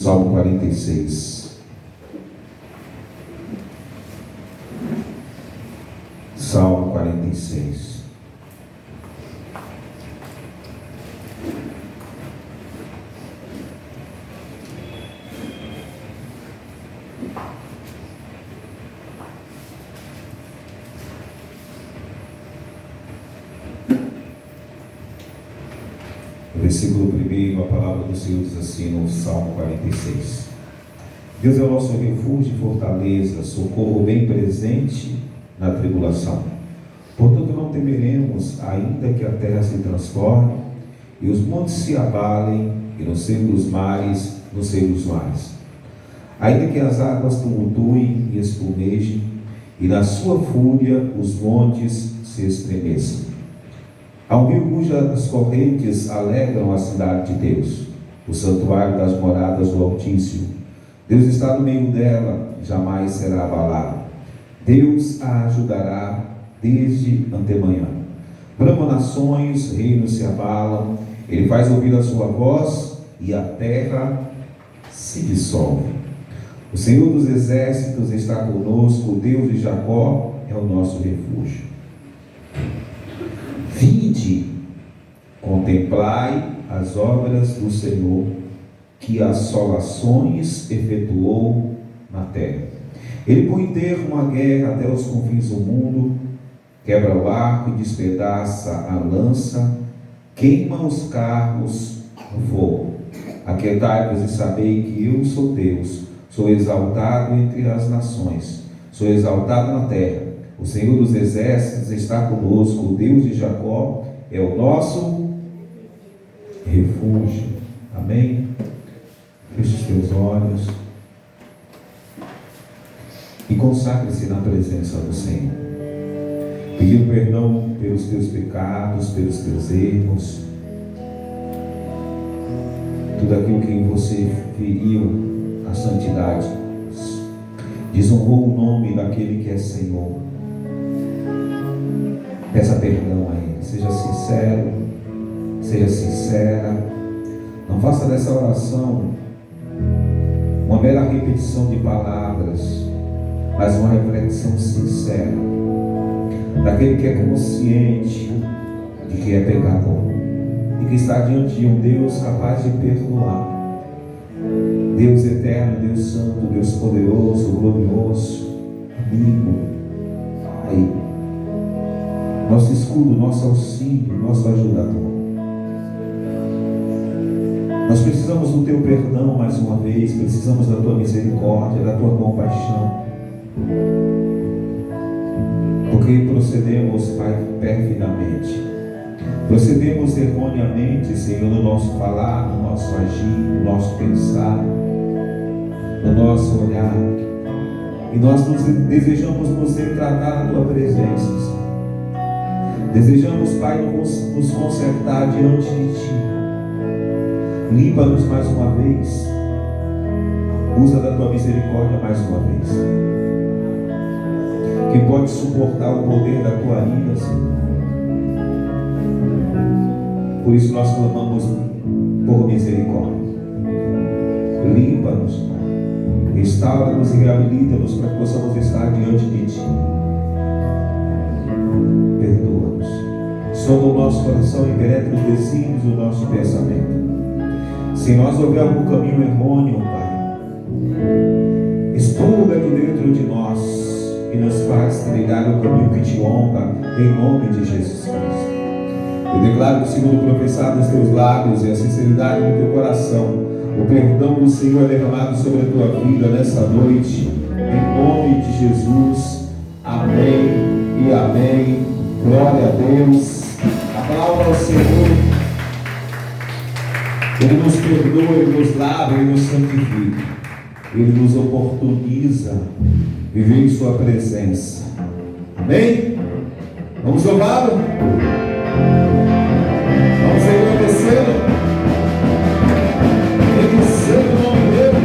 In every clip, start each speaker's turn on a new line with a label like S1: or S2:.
S1: Salmo 46. Salmo 46. Versículo 1, a palavra do Senhor diz assim no Salmo 46. Deus é o nosso refúgio e fortaleza, socorro bem presente na tribulação. Portanto não temeremos, ainda que a terra se transforme e os montes se abalem, e no seio dos mares, no seio dos mares. Ainda que as águas tumultuem e espumejem, e na sua fúria os montes se estremeçam. Há um rio cujas correntes alegram a cidade de Deus, o santuário das moradas do Altíssimo. Deus está no meio dela, jamais será abalada. Deus a ajudará desde antemanhã. Bramam nações, reinos se abalam, ele faz ouvir a sua voz e a terra se dissolve. O Senhor dos exércitos está conosco, o Deus de Jacó é o nosso refúgio. Vinde, contemplai as obras do Senhor, que assolações efetuou na terra. Ele põe termo à guerra até os confins do mundo, quebra o arco e despedaça a lança, queima os carros no fogo. Aquietai-vos e sabei que eu sou Deus, sou exaltado entre as nações, sou exaltado na terra. O Senhor dos exércitos está conosco, o Deus de Jacó é o nosso refúgio. Amém? Feche os teus olhos e consagre-se na presença do Senhor, pedindo perdão pelos teus pecados, pelos teus erros, tudo aquilo que em você feriu a santidade, desonrou o nome daquele que é Senhor. Peça perdão a Ele, seja sincero, seja sincera. Não faça dessa oração uma mera repetição de palavras, mas uma reflexão sincera daquele que é consciente de que é pecador e que está diante de um Deus capaz de perdoar. Deus eterno, Deus santo, Deus poderoso, glorioso, amigo, Pai, nosso escudo, nosso auxílio, nosso ajudador. Nós precisamos do teu perdão mais uma vez, precisamos da tua misericórdia, da tua compaixão, porque procedemos, Pai, perfidamente, procedemos erroneamente, Senhor, no nosso falar, no nosso agir, no nosso pensar, no nosso olhar, e nós desejamos nos retratar na tua presença, Senhor. Desejamos, Pai, nos consertar diante de Ti. Limpa-nos mais uma vez. Usa da Tua misericórdia mais uma vez. Quem pode suportar o poder da Tua ira, Senhor? Por isso nós clamamos por misericórdia. Limpa-nos, Pai. Restaura-nos e reabilita-nos para que possamos estar diante de Ti. Perdoa-nos. Sonda o nosso coração e penetra os desígnios do nosso pensamento. Se nós houver algum caminho errôneo, Pai, expurga de dentro de nós e nos faz trilhar o caminho que te honra, em nome de Jesus Cristo. Eu declaro que, segundo professado nos teus lábios e a sinceridade do teu coração, o perdão do Senhor é derramado sobre a tua vida nessa noite, em nome de Jesus. Amém e amém. Glória a Deus. Aplauda ao Senhor. Ele nos perdoa, Ele nos lava, Ele nos santifica. Ele nos oportuniza viver em sua presença. Amém? Vamos louvá-lo? Vamos agradecê-lo? Bendizer o nome dEle.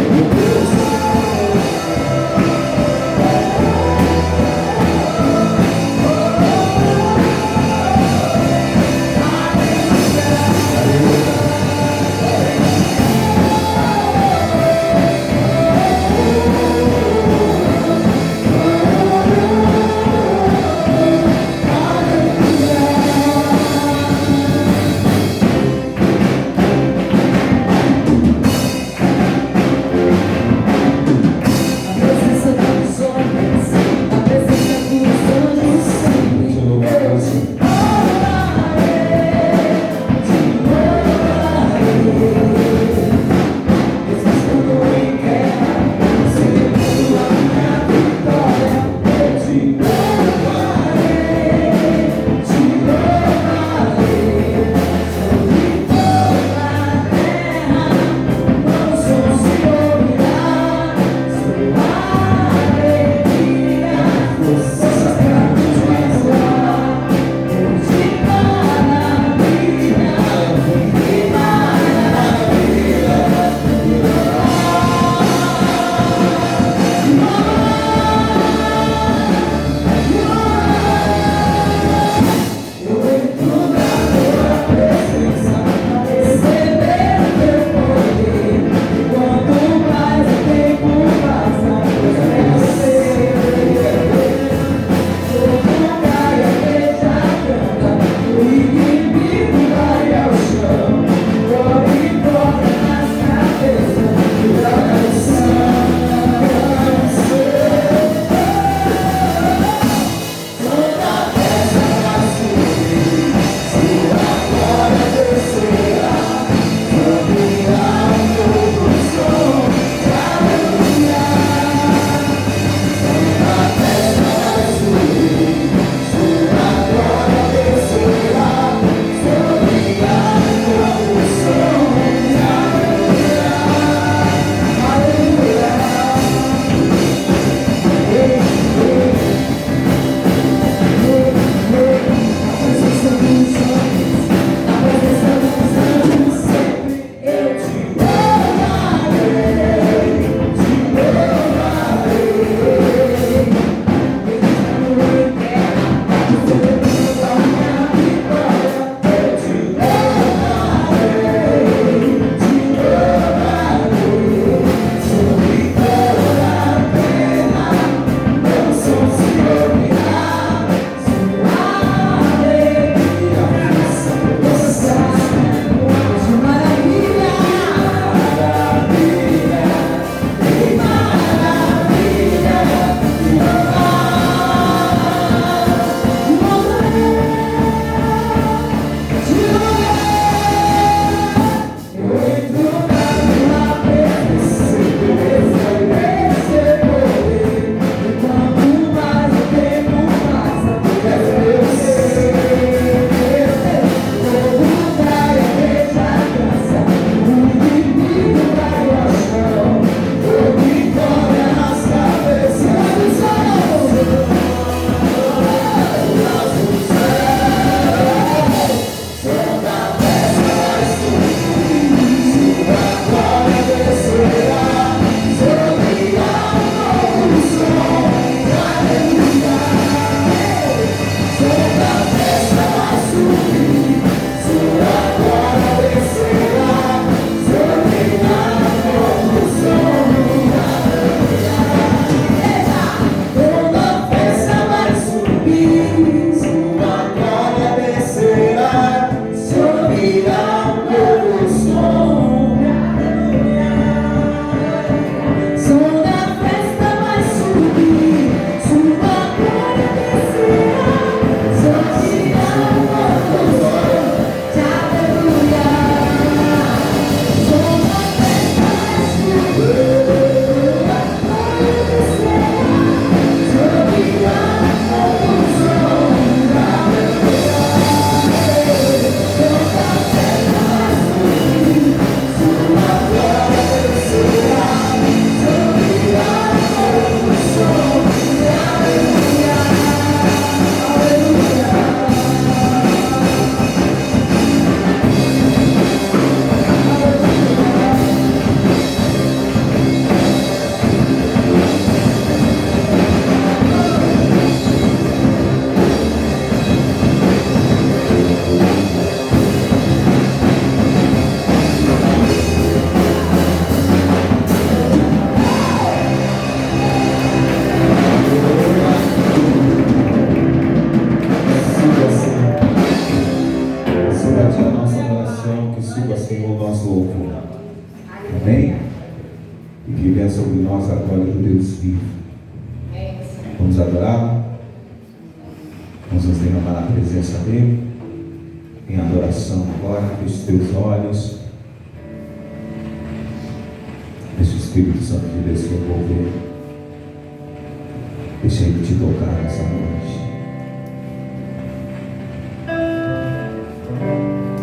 S1: Meu Deus. a Ti a nossa adoração, que suba, Senhor, o nosso louvor. Amém? E que venha sobre nós a glória do Deus vivo. Vamos adorar? Vamos nos derramar na presença dEle, em adoração agora. Feche os teus olhos. Deixa o Espírito Santo de Deus te envolver. Deixa Ele te tocar nessa noite.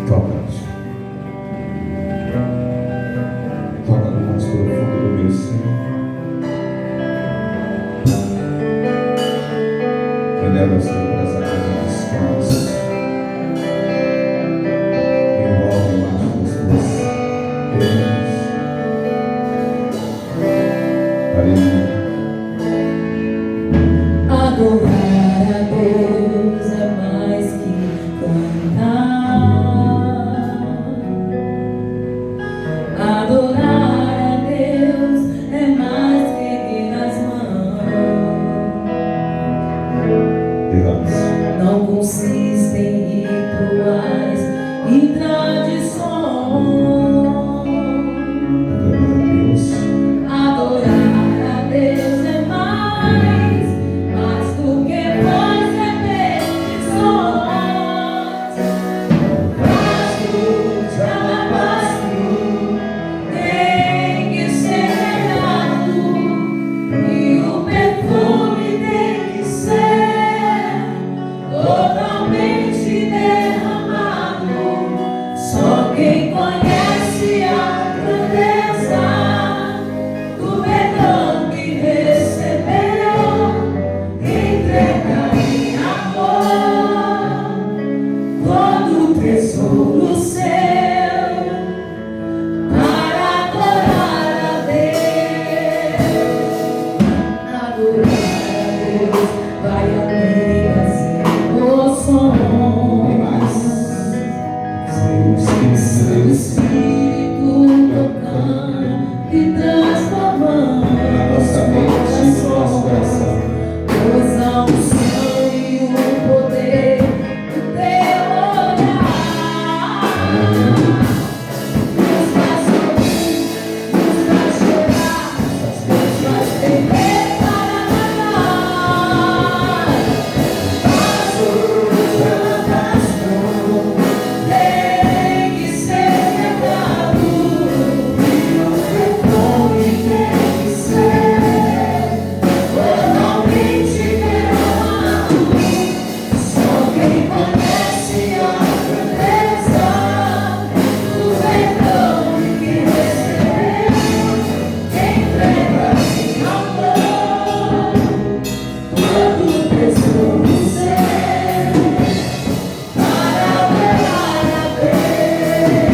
S1: Toca-nos. Toca no mais profundo do meu ser. Me leva, Senhor, para essa casa de descanso. Me envolve embaixo das tuas pernas. Aleluia.
S2: Adorar a Deus é mais que cantar. Adorar a Deus é mais que erguer as mãos.
S1: Derrama-se.
S2: Não consiste em rituais e tradições.
S1: Adorar a Deus.
S2: Adorar a Deus é mais do que voz repetições. Pasto, tem que ser regado e o perfume tem que ser totalmente derramado. Só quem conhece a grandeza do perdão que recebeu, entrega em amor todo o tesouro seu para adorar a Deus. Adorar a Deus vai além das emoções. Seu Espírito tocando e transformando
S1: Na nossa mente e no nosso coração.
S2: pois a unção e o poder do teu olhar nos faz sorrir, nos faz chorar, nos faz temer para amar. Tem que ser regado e o perfume tem que ser totalmente derramado. Só quem conhece a grandeza do perdão que recebeu, entrega em amor todo o tesouro seu para adorar a Deus.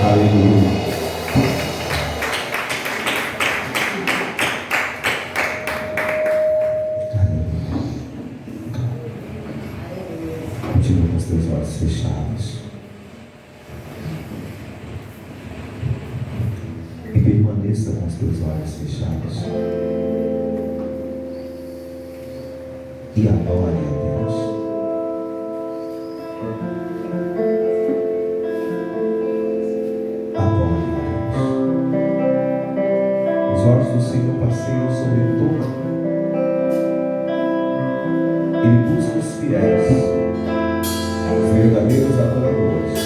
S1: Aleluia. Continua com os teus olhos fechados. E permaneça com os teus olhos fechados. E adore a Deus. Adore a Deus. Os olhos do Senhor passeiam sobre todo. Ele busca os fiéis, os verdadeiros adoradores,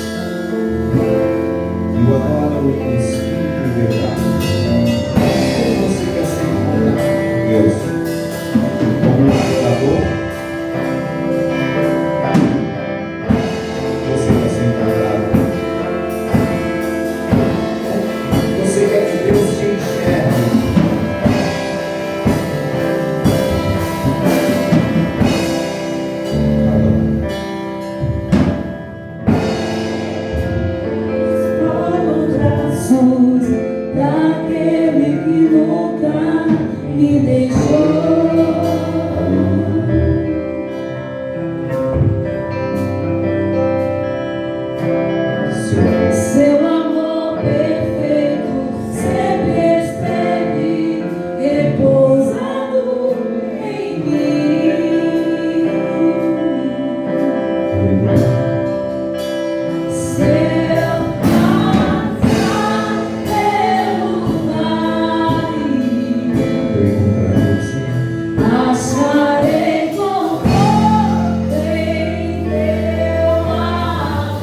S1: e o adoram em espírito e verdade. Como você quer ser encontrado, Deus? Como um adorador? Você quer ser encontrado? Você quer que Deus te enxergue?
S2: Daquele que nunca me deixou. Seu amor perfeito sempre esteve repousado em mim. Seu acharei conforto em teu amor,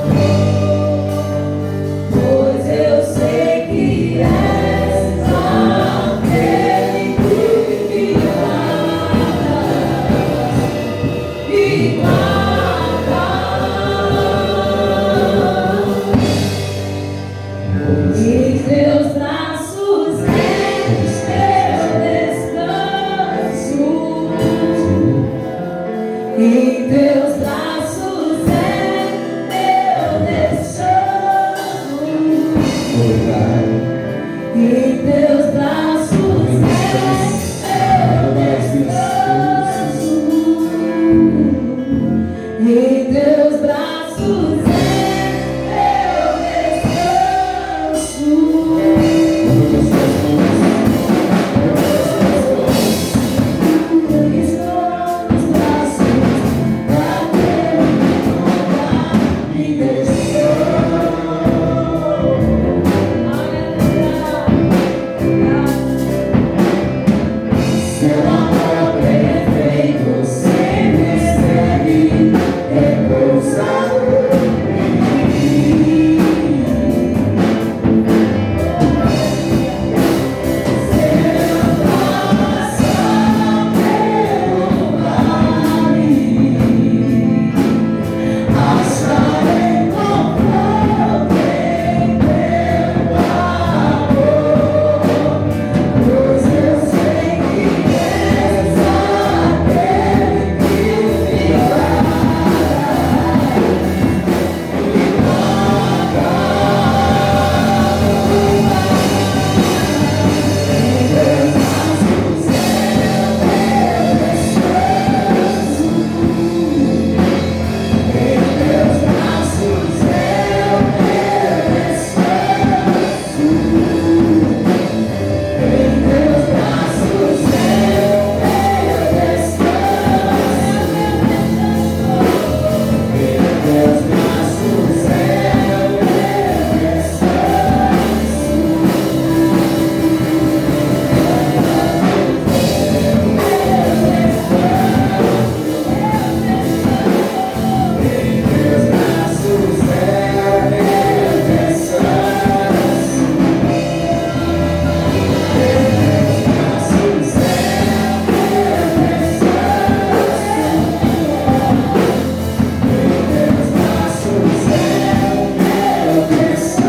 S2: pois eu sei que és aquele que me guarda. Em teus braços é descanso. Em teus braços é meu descanso. Em teus braços é meu descanso. Em teus braços é meu descanso.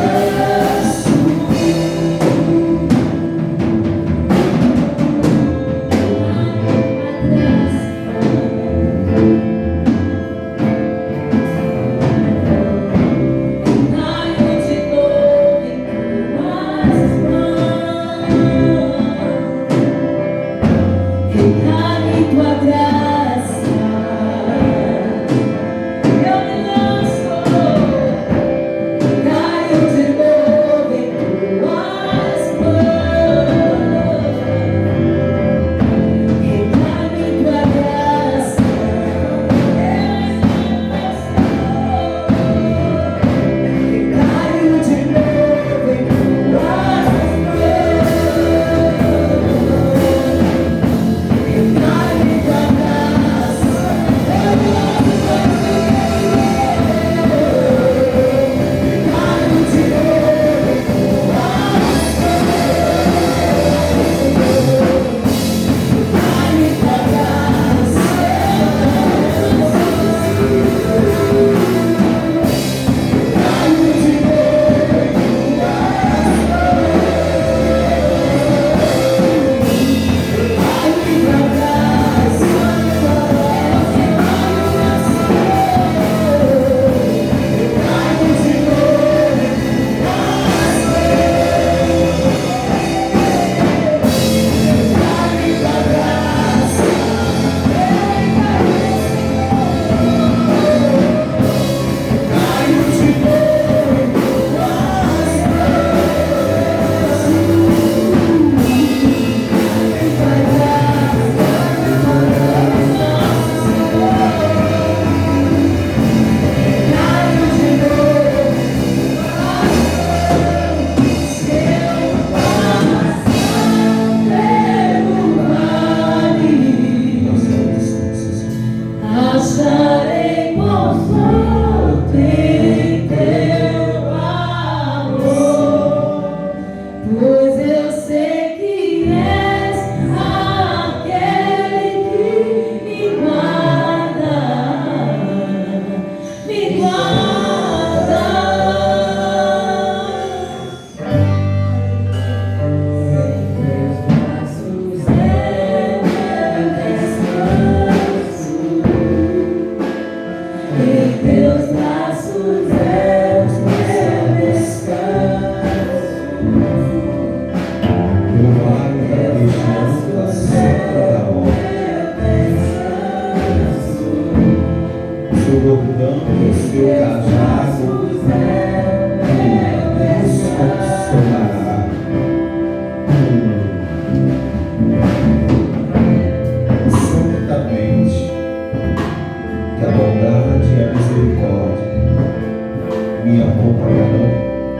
S1: acompanharão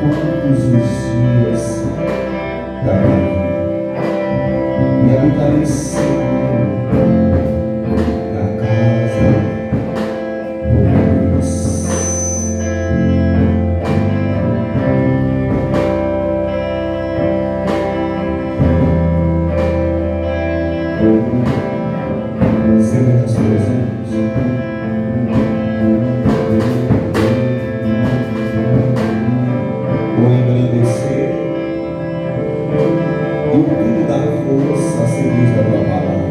S1: todos os dias da minha vida. E habitarei sempre na casa de Deus. Sempre nas suas mãos. Vou engrandecer e o tudo da força a seguir da tua palavra.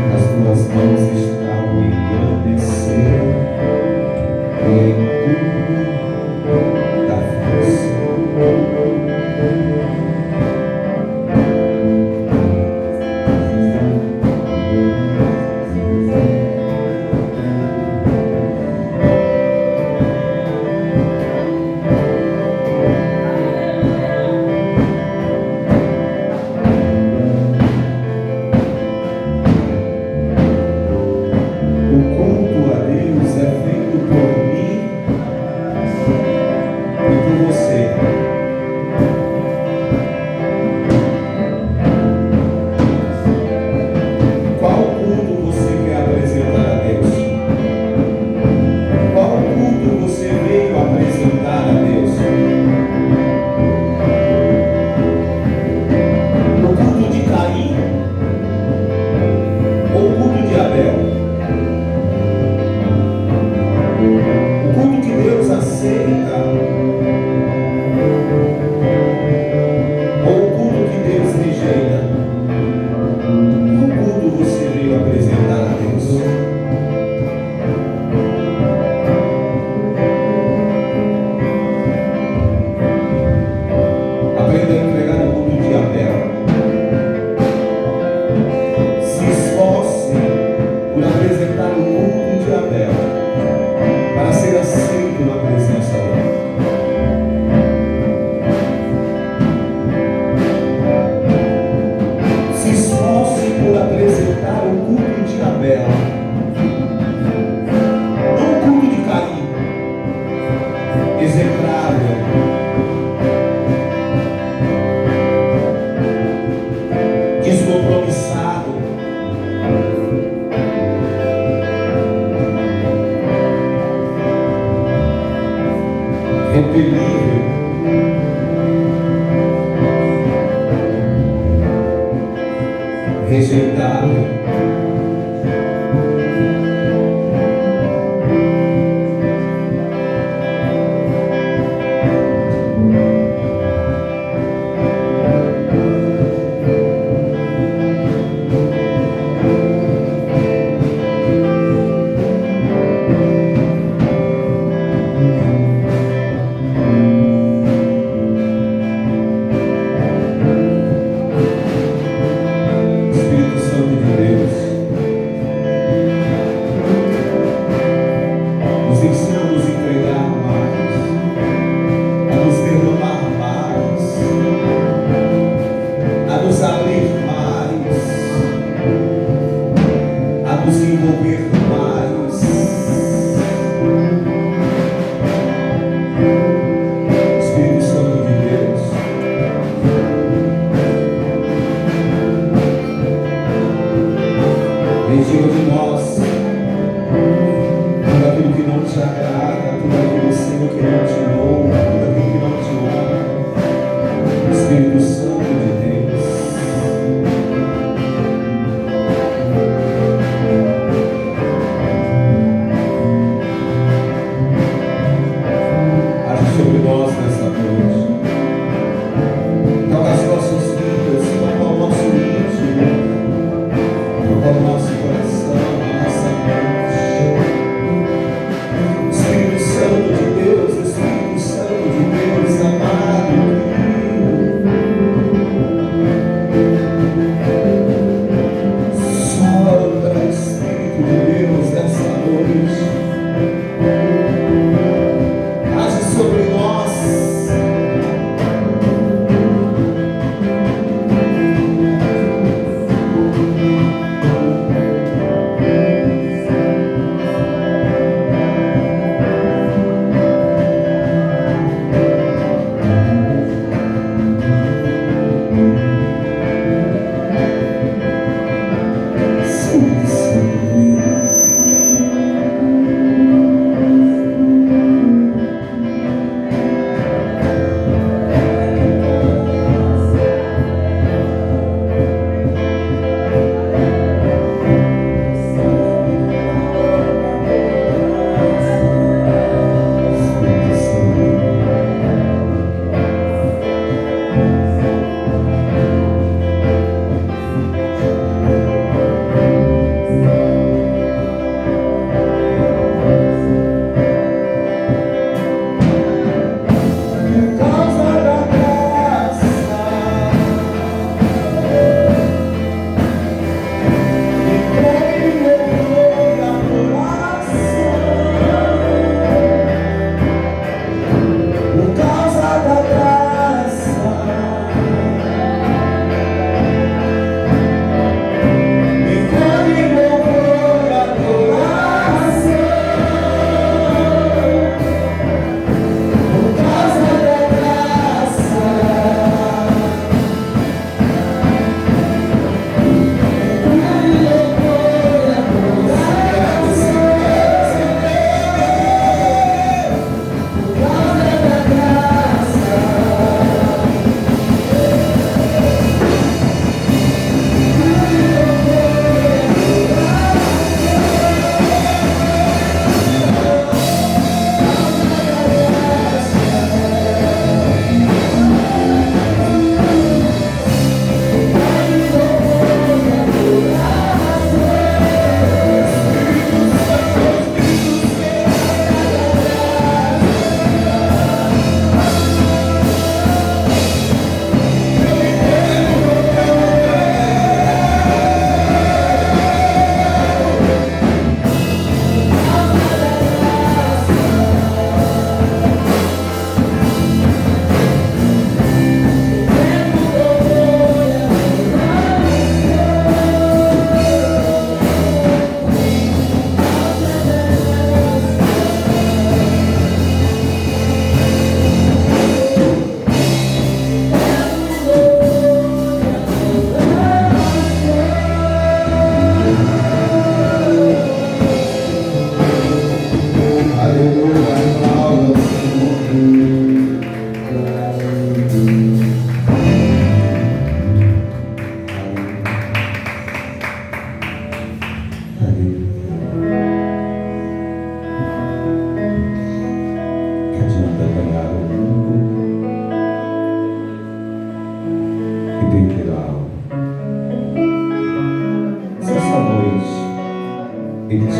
S1: Nas tuas mãos está o engrandecer e tudo da força. O culto a Deus é feito por mim e por você. Qual culto você quer apresentar a Deus? Qual culto você veio apresentar a Deus? O culto de Caim ou o culto de Abel? O culto que Deus aceita ou o culto que Deus rejeita? Qual culto você veio apresentar a Deus? Aprenda a entregar o culto de Abel. Se esforce por apresentar o culto de Abel para ser aceito na presença dele. Se esforce por apresentar o culto de Abel, não o culto de Caim, execrável, descompromissado, repelível, rejeitável. Espírito Santo de Deus,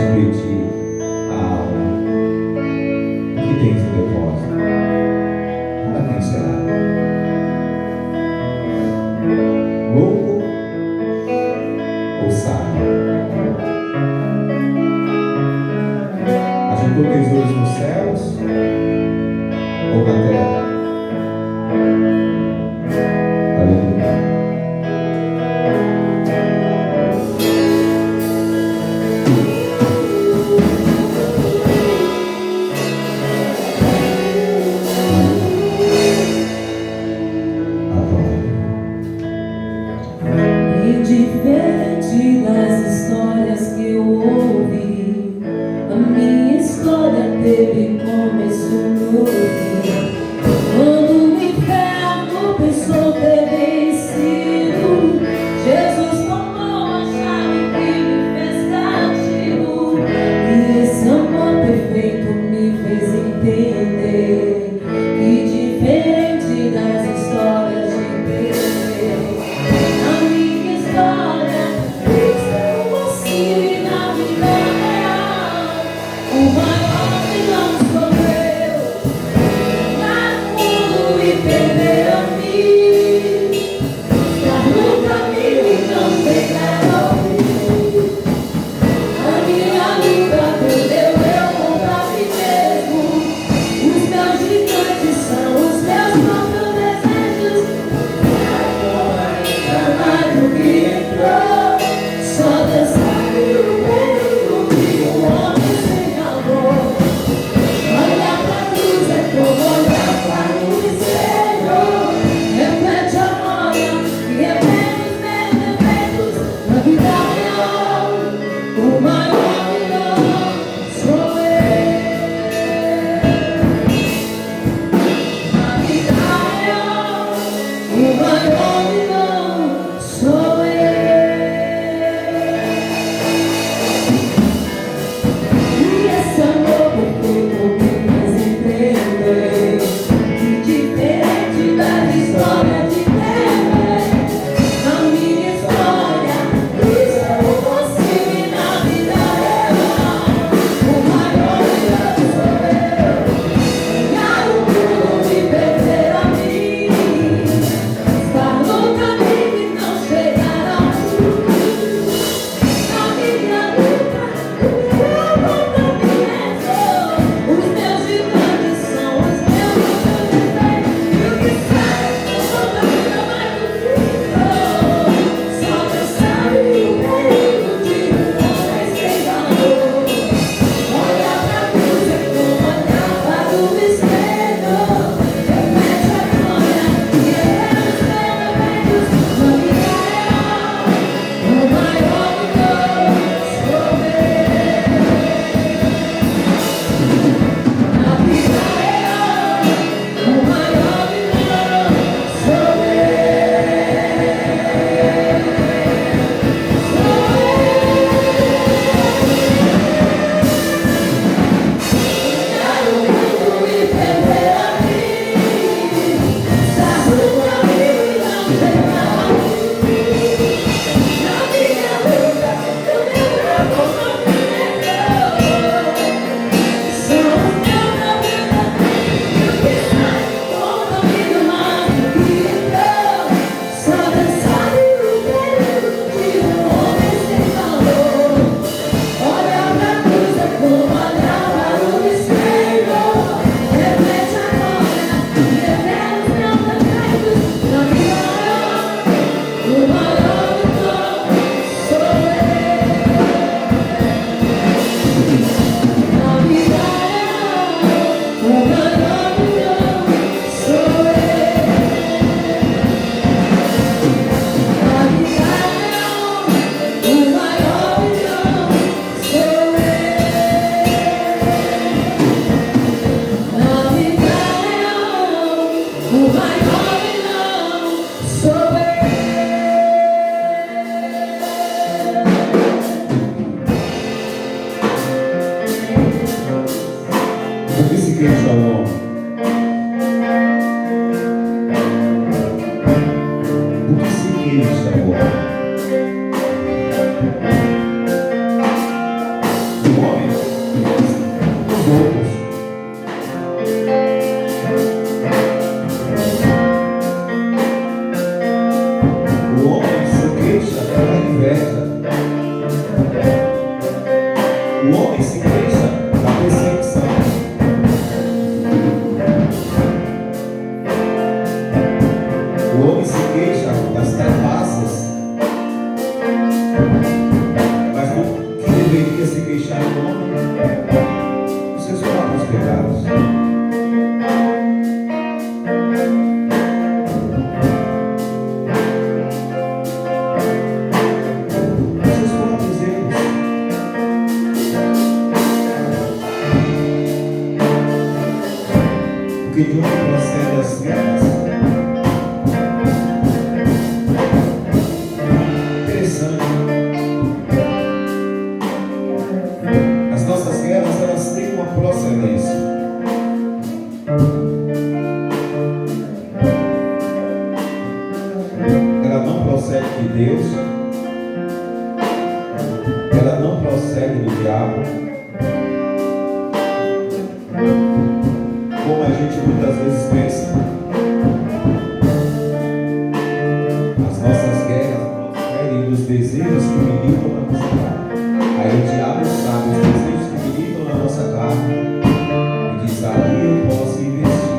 S1: te pedir a alma. O que tens em depósito? Para quem será? Louco ou sábio? Ajuntou tesouros nos céus ou na terra? Aleluia.
S2: Diferente das histórias que eu ouvi, a minha história teve começo no fim. Quando o inferno pensou ter vencido, Jesus tomou a chave que me fez cativo. E esse amor perfeito me fez entender que diferente das histórias de perder, a minha história fez ter um vacilo na vida real. O maior vilão sofreu lá no mundo e perdeu a mim. Estar no caminho e não chegar ao fim. A minha luta perdeu eu contra mim mesmo. Os meus gigantes são os meus próprios desejos. Mais do que entrou, só Deus sabe o perigo que um homem sem amor. Olhar pra cruz é como olhar para o espelho.
S1: de Deus, ela não procede do diabo, como a gente muitas vezes pensa. As nossas guerras procedem dos desejos que militam na nossa carne. Aí o diabo sabe os desejos que militam na nossa carne e diz: ali eu posso investir.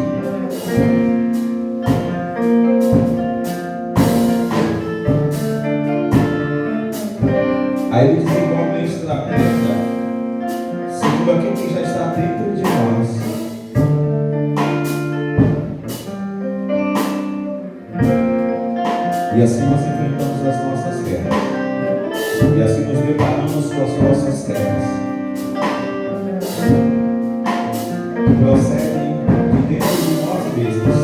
S1: Aí ele desenvolve uma estratégia segundo aquilo que já está dentro de nós. E assim nós enfrentamos as nossas guerras. E assim nos deparamos com as nossas guerras. Que procedem de dentro de nós mesmos.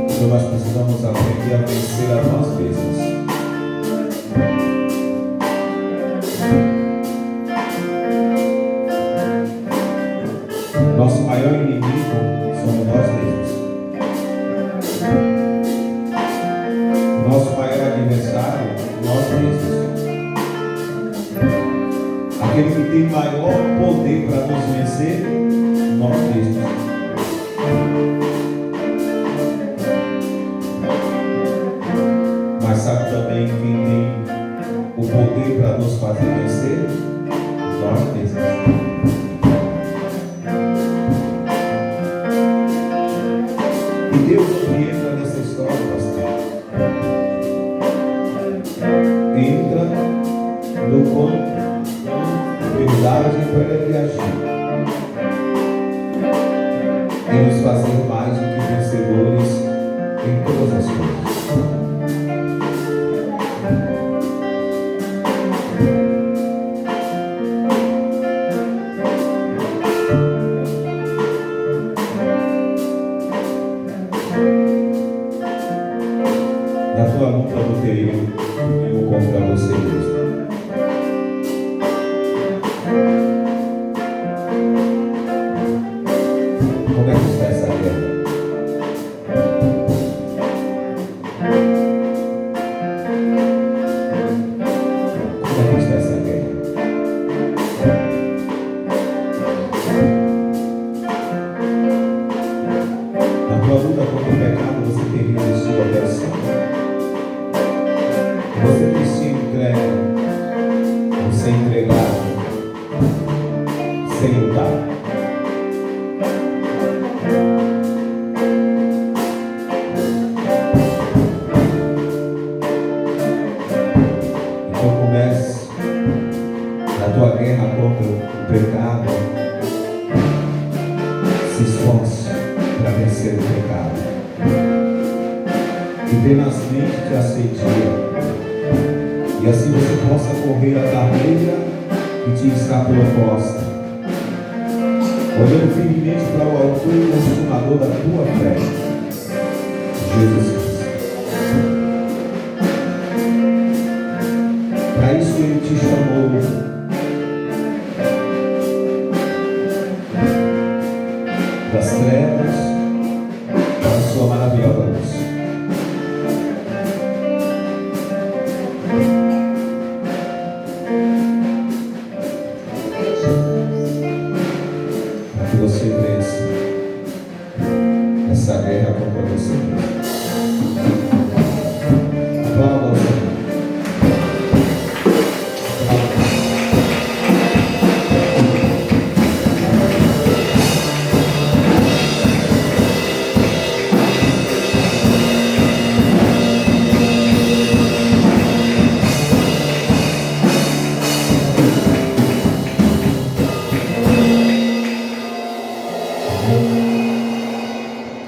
S1: Então nós precisamos aprender a vencer a nós mesmos. Nosso maior inimigo somos nós mesmos. Nosso maior adversário, nós mesmos. Aquele que tem maior poder para nos vencer, nós mesmos. Mas sabe também quem tem o poder para nos fazer vencer? Nós mesmos. E Deus não entra nessa história, pastor. Entra no quanto verdade para ele agir. E nos fazer mais do que vencedores em todas as coisas. Na tua luta no terreno, eu contra você mesmo. Como é que está essa guerra? Como é que está essa guerra? Na tua luta contra o pecado, você tem resistido até o céu. Você tem se entregue, você entregado, sem lutar. Então comece a tua guerra contra o pecado. Se esforce para vencer o pecado. E tenazmente te assedia. E assim você possa correr a carreira que te está proposta, olhando firmemente para o autor e consumador da tua fé, Jesus Cristo. Para isso Ele te chamou das trevas para a sua maravilhosa luz. Você vence essa guerra contra você mesmo. Aplauda ao Senhor.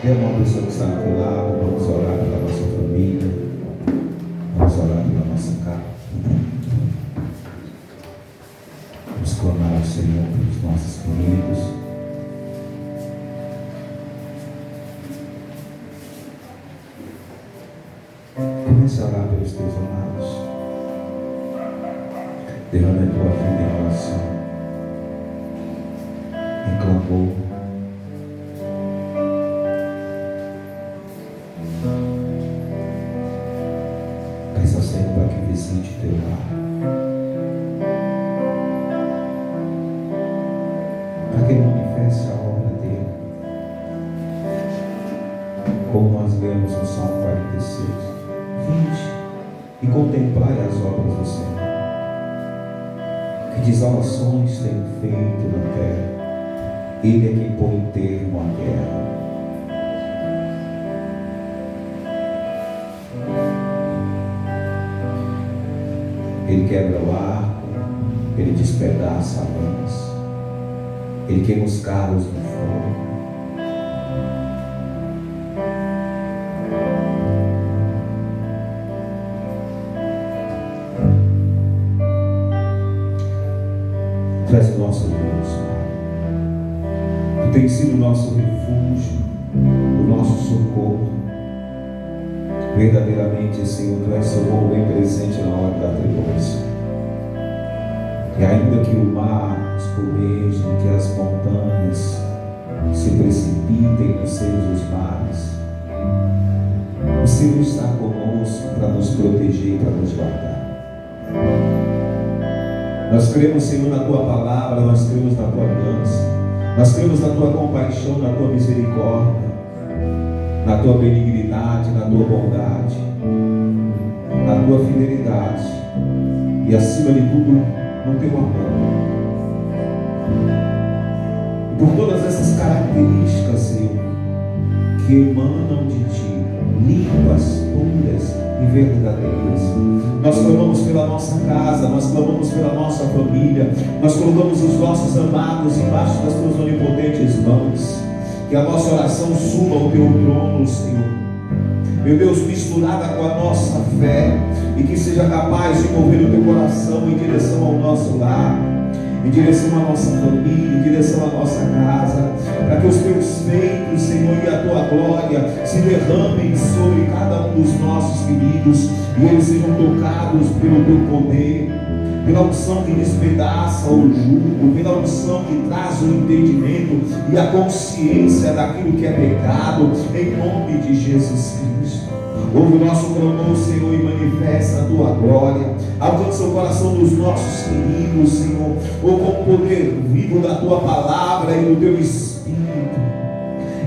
S1: Tem uma pessoa que está do teu lado, vamos orar pela nossa família, vamos orar pela nossa casa, vamos clamar ao Senhor pelos nossos queridos. Comece a orar pelos teus amados. Derrame a tua vida em oração, em clamor. Peça sempre para que visite teu lar, para que ele manifeste a obra dele, como nós lemos no Salmo 46. Vinde e contemplai as obras do Senhor, que desolações tem feito na terra. Ele é quem põe termo à guerra. Ele quebra o arco, ele despedaça a lança, ele queima os carros no fogo. Tu és o nosso Deus, Pai. Tu tens sido o nosso refúgio, o nosso socorro. Verdadeiramente, Senhor, Tu és socorro bem presente na hora da tribulação. E ainda que o mar espumeje, que as montanhas se precipitem nos seios dos mares, o Senhor está conosco para nos proteger e para nos guardar. Nós cremos, Senhor, na Tua palavra, nós cremos na Tua aliança, nós cremos na Tua compaixão, na Tua misericórdia, na Tua benignidade, na Tua bondade, na Tua fidelidade e, acima de tudo, no Teu amor. E por todas essas características, Senhor, que emanam de Ti, limpas, puras e verdadeiras, nós clamamos pela nossa casa, nós clamamos pela nossa família, nós colocamos os nossos amados embaixo das Tuas onipotentes mãos. Que a nossa oração suba ao Teu trono, Senhor, meu Deus, misturada com a nossa fé, e que seja capaz de mover o Teu coração em direção ao nosso lar, em direção à nossa família, em direção à nossa casa, para que os Teus feitos, Senhor, e a Tua glória se derramem sobre cada um dos nossos queridos, e eles sejam tocados pelo Teu poder, pela unção que despedaça o jugo, pela unção que traz o entendimento e a consciência daquilo que é pecado, em nome de Jesus Cristo. Ouve o nosso clamor, Senhor, e manifesta a Tua glória. Alcança o coração dos nossos queridos, Senhor, ou com o poder vivo da Tua palavra e do Teu Espírito.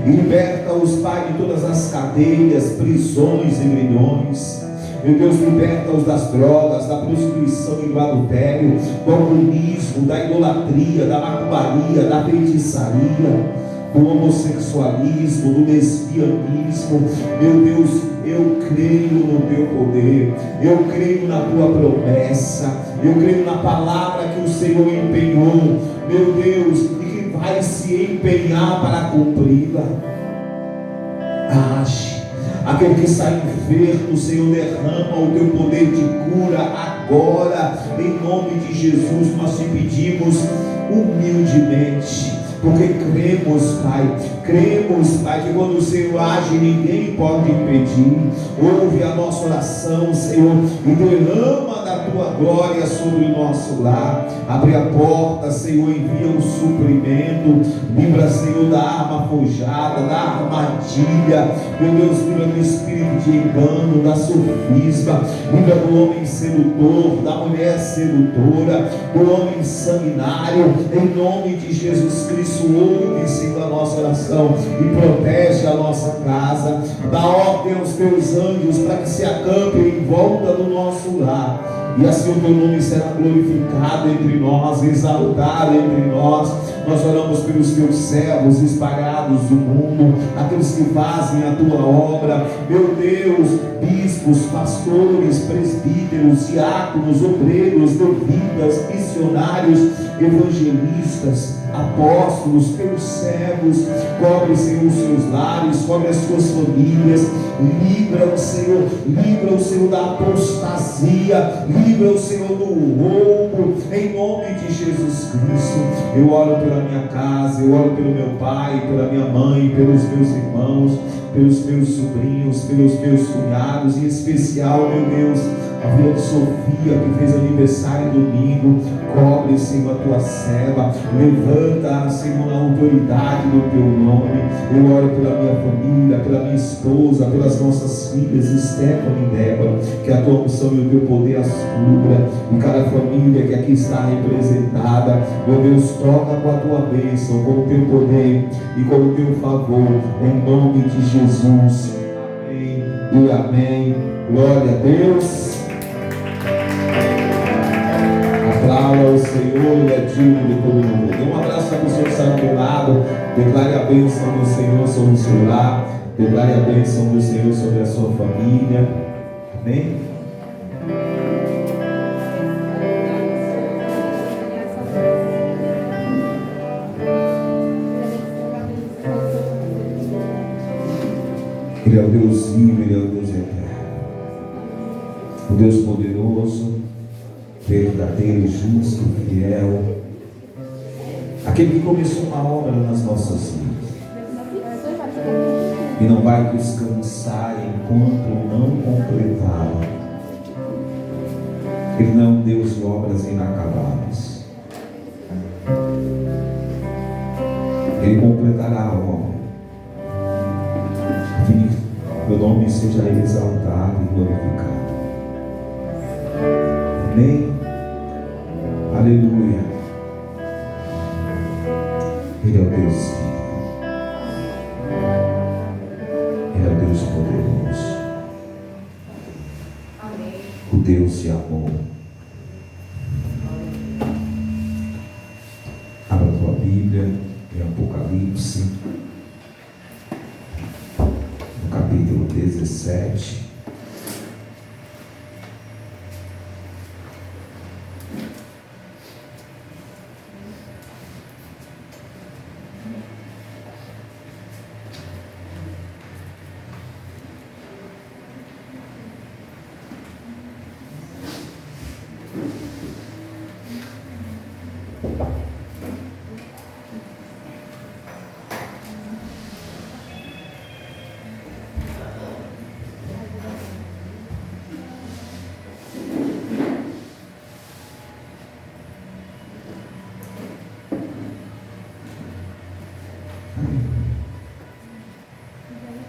S1: E liberta-os, Pai, de todas as cadeias, prisões e grilhões. Meu Deus, liberta-os das drogas, da prostituição e do adultério, do alcoolismo, da idolatria, da macumbaria, da feitiçaria, do homossexualismo, do lesbianismo. Meu Deus, eu creio no Teu poder, eu creio na Tua promessa, eu creio na palavra que o Senhor empenhou, meu Deus, e que vai se empenhar para cumpri-la. Age. Aquele que está enfermo, Senhor, derrama o Teu poder de cura agora, em nome de Jesus. Nós te pedimos humildemente, porque cremos, Pai, que quando o Senhor age, ninguém pode impedir. Ouve a nossa oração, Senhor, e derrama da Tua glória sobre o nosso lar. Abre a porta, Senhor, envia o suprimento. Livra, Senhor, da arma forjada, da armadilha. Meu Deus, livra do espírito de engano, da sofisma. Livra do homem sedutor, da mulher sedutora, do homem sanguinário. Em nome de Jesus Cristo, ouve, Senhor, a nossa oração e protege a nossa casa. Dá ordem aos Teus anjos para que se acampem em volta do nosso lar. E assim o Teu nome será glorificado entre nós, exaltado entre nós. Nós oramos pelos Teus servos espalhados do mundo, aqueles que fazem a Tua obra. Meu Deus, bispos, pastores, presbíteros, diáconos, obreiros, levitas, missionários, evangelistas, apóstolos, Teus servos. Cobre, Senhor, os seus lares, cobre as suas famílias. Livra-o, Senhor, da apostasia. Livra-o, Senhor, do roubo, em nome de Jesus Cristo. Eu oro pela minha casa, eu oro pelo meu pai, pela minha mãe, pelos meus irmãos, pelos meus sobrinhos, pelos meus cunhados, em especial, meu Deus, A filha de Sofia, que fez aniversário domingo, cobre, Senhor, a tua serva. Levanta, Senhor, na autoridade do teu nome. Eu oro pela minha família, pela minha esposa, pelas nossas filhas, Stephanie e Débora. Que a tua unção e o teu poder as cubra. E cada família que aqui está representada, meu Deus, toca com a tua bênção, com o teu poder e com o teu favor, em nome de Jesus. Amém e amém. Glória a Deus. Aplauda o Senhor, Ele é digno de todo mundo. Dê um abraço para a pessoa que está do teu lado. Declare a bênção do Senhor sobre o seu lar. Declare a bênção do Senhor sobre a sua família. Amém? Ele é o Deus vivo, Ele é o Deus eterno, o Deus poderoso, verdadeiro, justo, fiel, aquele que começou uma obra nas nossas vidas e não vai descansar enquanto não completá-la. Ele não é um Deus de obras inacabadas. Ele completará a obra. Meu nome seja exaltado e glorificado. Amém? Aleluia. Ele é o Deus vivo. Ele é o Deus poderoso. Amém. O Deus de amor. Abra a tua Bíblia em Apocalipse, capítulo 17.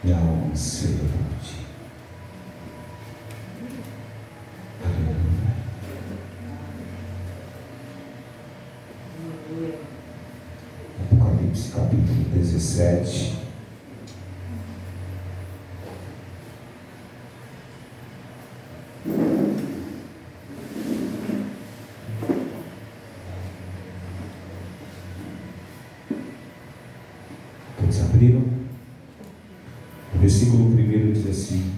S1: E a alma anseia por ti. Aleluia. Apocalipse capítulo 17. Todos abriram? O versículo 1 diz assim: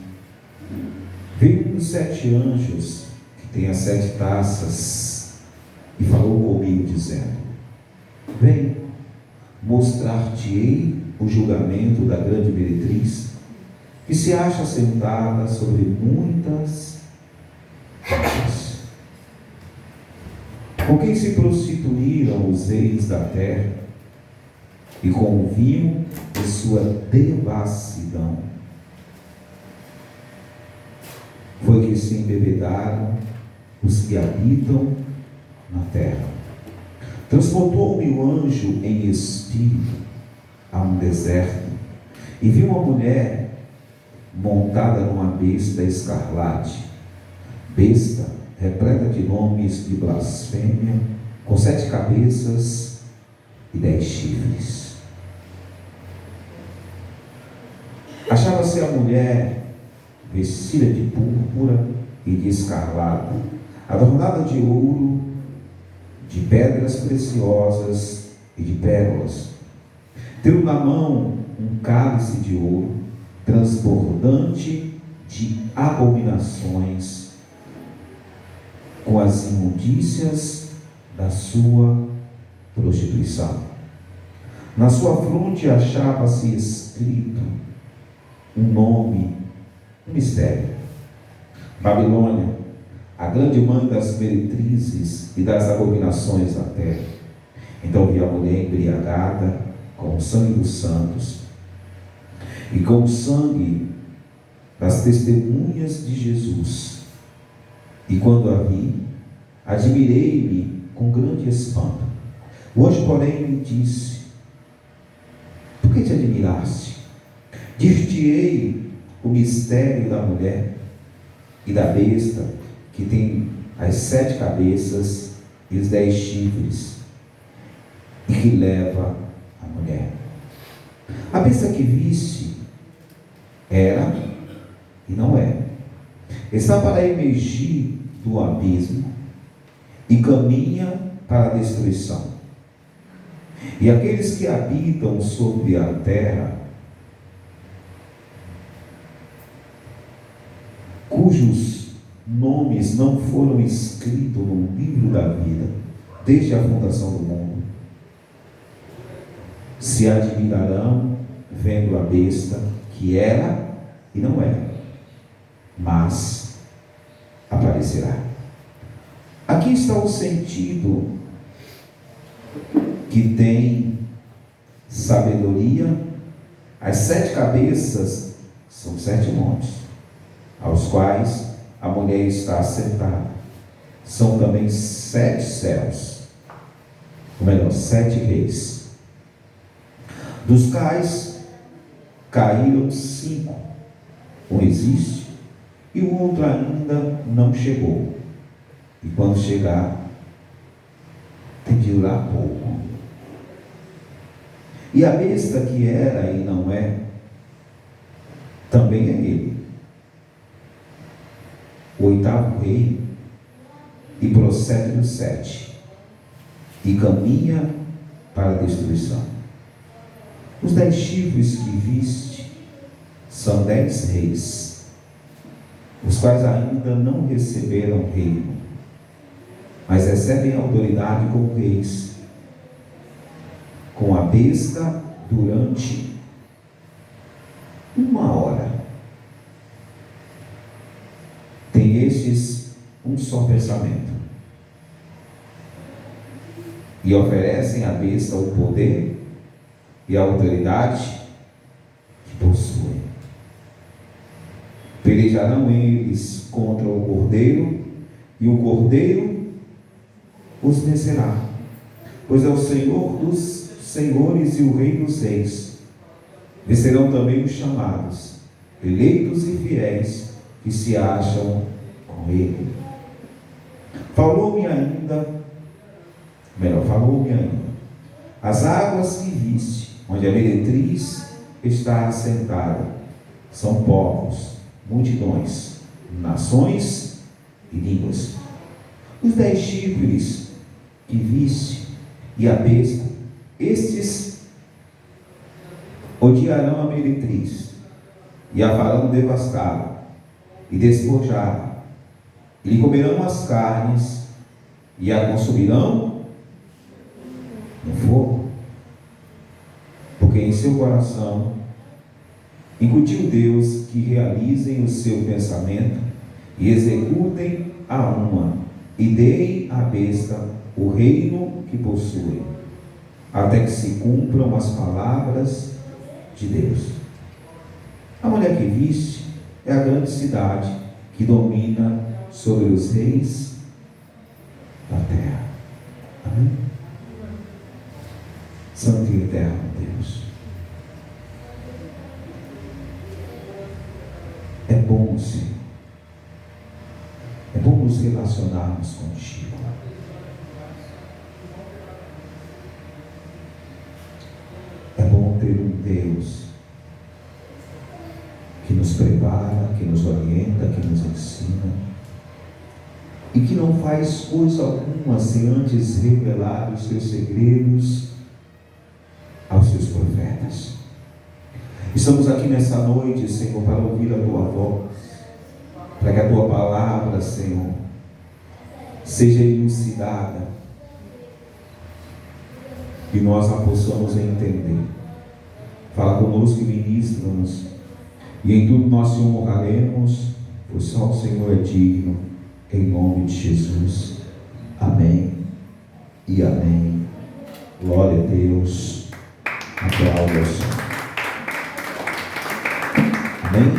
S1: veio um dos 7 anjos que tem as 7 taças e falou comigo dizendo: vem, mostrar-te-ei o julgamento da grande meretriz, que se acha sentada sobre muitas águas, com quem se prostituíram os reis da terra, e com o vinho de sua devassidão foi que se embebedaram os que habitam na terra. Transportou-me o anjo em espírito a um deserto, e vi uma mulher montada numa besta escarlate, besta repleta de nomes de blasfêmia, com 7 cabeças e 10 chifres. Achava-se a mulher vestida de púrpura e de escarlata, adornada de ouro, de pedras preciosas e de pérolas, tendo na mão um cálice de ouro, transbordante de abominações, com as imundícias da sua prostituição. Na sua fronte achava-se escrito um nome, um mistério: Babilônia, a grande mãe das meretrizes e das abominações da terra. Então vi a mulher embriagada com o sangue dos santos e com o sangue das testemunhas de Jesus. E quando a vi, admirei-me com grande espanto. O anjo, porém, me disse: por que te admiraste? Dir-te-ei o mistério da mulher e da besta, que tem as 7 cabeças e os 10 chifres, e que leva a mulher. A besta que viste era e não é. Está para emergir do abismo e caminha para a destruição. E aqueles que habitam sobre a terra, cujos nomes não foram escritos no livro da vida, desde a fundação do mundo, se admirarão vendo a besta que era e não era, mas aparecerá. Aqui está o sentido que tem sabedoria. As 7 cabeças são 7 montes, aos quais a mulher está assentada. São também 7 céus, ou melhor, 7 reis, dos quais caíram 5. Um existe e o outro ainda não chegou. E quando chegar, tem de durar pouco. E a besta que era e não é, também é ele, o 8º rei, e procede dos 7, e caminha para a destruição. Os 10 chifres que viste são 10 reis, os quais ainda não receberam reino, mas recebem autoridade como reis, com a besta durante 1 hora. Tem estes um só pensamento, e oferecem à besta o poder e a autoridade que possuem. Pelejarão eles contra o Cordeiro, e o Cordeiro os vencerá, pois é o Senhor dos senhores e o Rei dos reis. Vencerão também os chamados, eleitos e fiéis, que se acham com ele. Falou-me ainda, as águas que viste, onde a meretriz está assentada, são povos, multidões, nações e línguas. Os 10 chifres que viste e a besta, estes odiarão a meretriz e a farão devastada e despojada, e lhe comerão as carnes e a consumirão no fogo, porque em seu coração incutiu Deus que realizem o seu pensamento e executem a uma, e deem à besta o reino que possuem, até que se cumpram as palavras de Deus. A mulher que viste é a grande cidade que domina sobre os reis da terra. Amém? Santo e eterno Deus, é bom, Senhor, é bom nos relacionarmos contigo. É bom ter um Deus que nos prepara, que nos orienta, que nos ensina, e que não faz coisa alguma sem antes revelar os seus segredos aos seus profetas. Estamos aqui nessa noite, Senhor, para ouvir a Tua voz, para que a Tua palavra, Senhor, seja elucidada e nós a possamos entender. Fala conosco e ministra-nos, e em tudo nós te honraremos, pois só o Senhor é digno, em nome de Jesus. Amém e amém. Glória a Deus. Aplausos. Amém?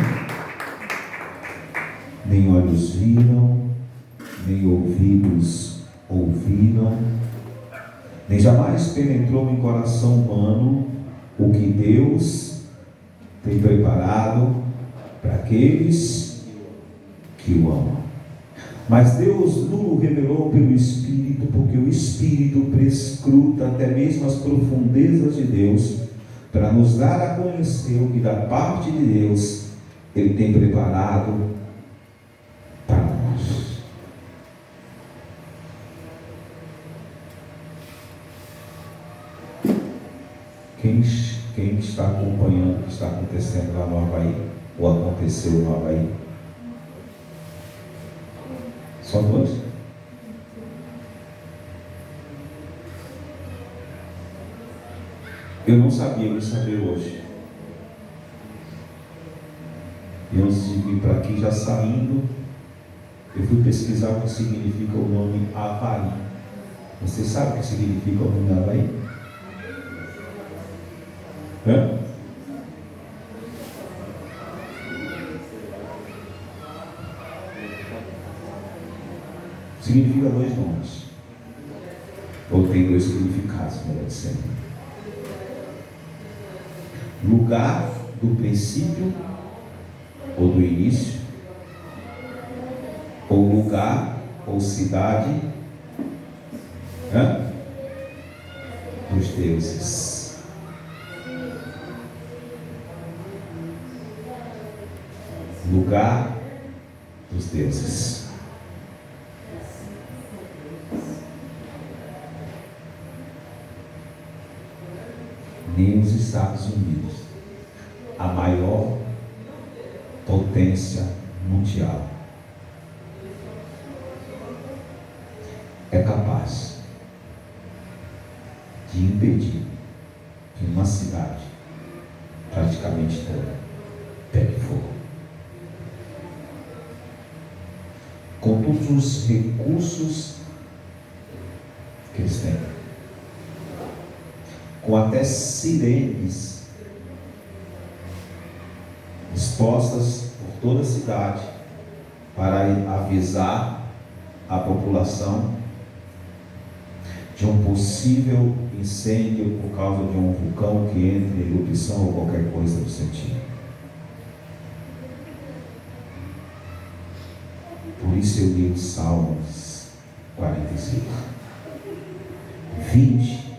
S1: Nem olhos viram, nem ouvidos ouviram, nem jamais penetrou em coração humano o que Deus tem preparado para aqueles que o amam. Mas Deus nos revelou pelo Espírito, porque o Espírito prescruta até mesmo as profundezas de Deus, para nos dar a conhecer o que da parte de Deus Ele tem preparado para nós. Quem está acompanhando o que está acontecendo lá no Havaí, ou aconteceu no Havaí? Só dois? Eu não sabia, eu vim saber hoje. E antes de vir para aqui, já saindo, eu fui pesquisar o que significa o nome Havaí. Você sabe o que significa o nome Havaí? Hã? Significa dois nomes. Ou tem dois significados, melhor dizendo. Lugar do princípio ou do início, ou lugar ou cidade dos deuses. Lugar dos deuses. Nem os Estados Unidos, a maior potência mundial, é capaz de impedir que uma cidade, praticamente toda, pegue fogo. Com todos os recursos que eles têm, com até sirenes expostas por toda a cidade para avisar a população de um possível incêndio por causa de um vulcão que entre em erupção ou qualquer coisa do sentido. Por isso eu li os Salmos 45. Vinde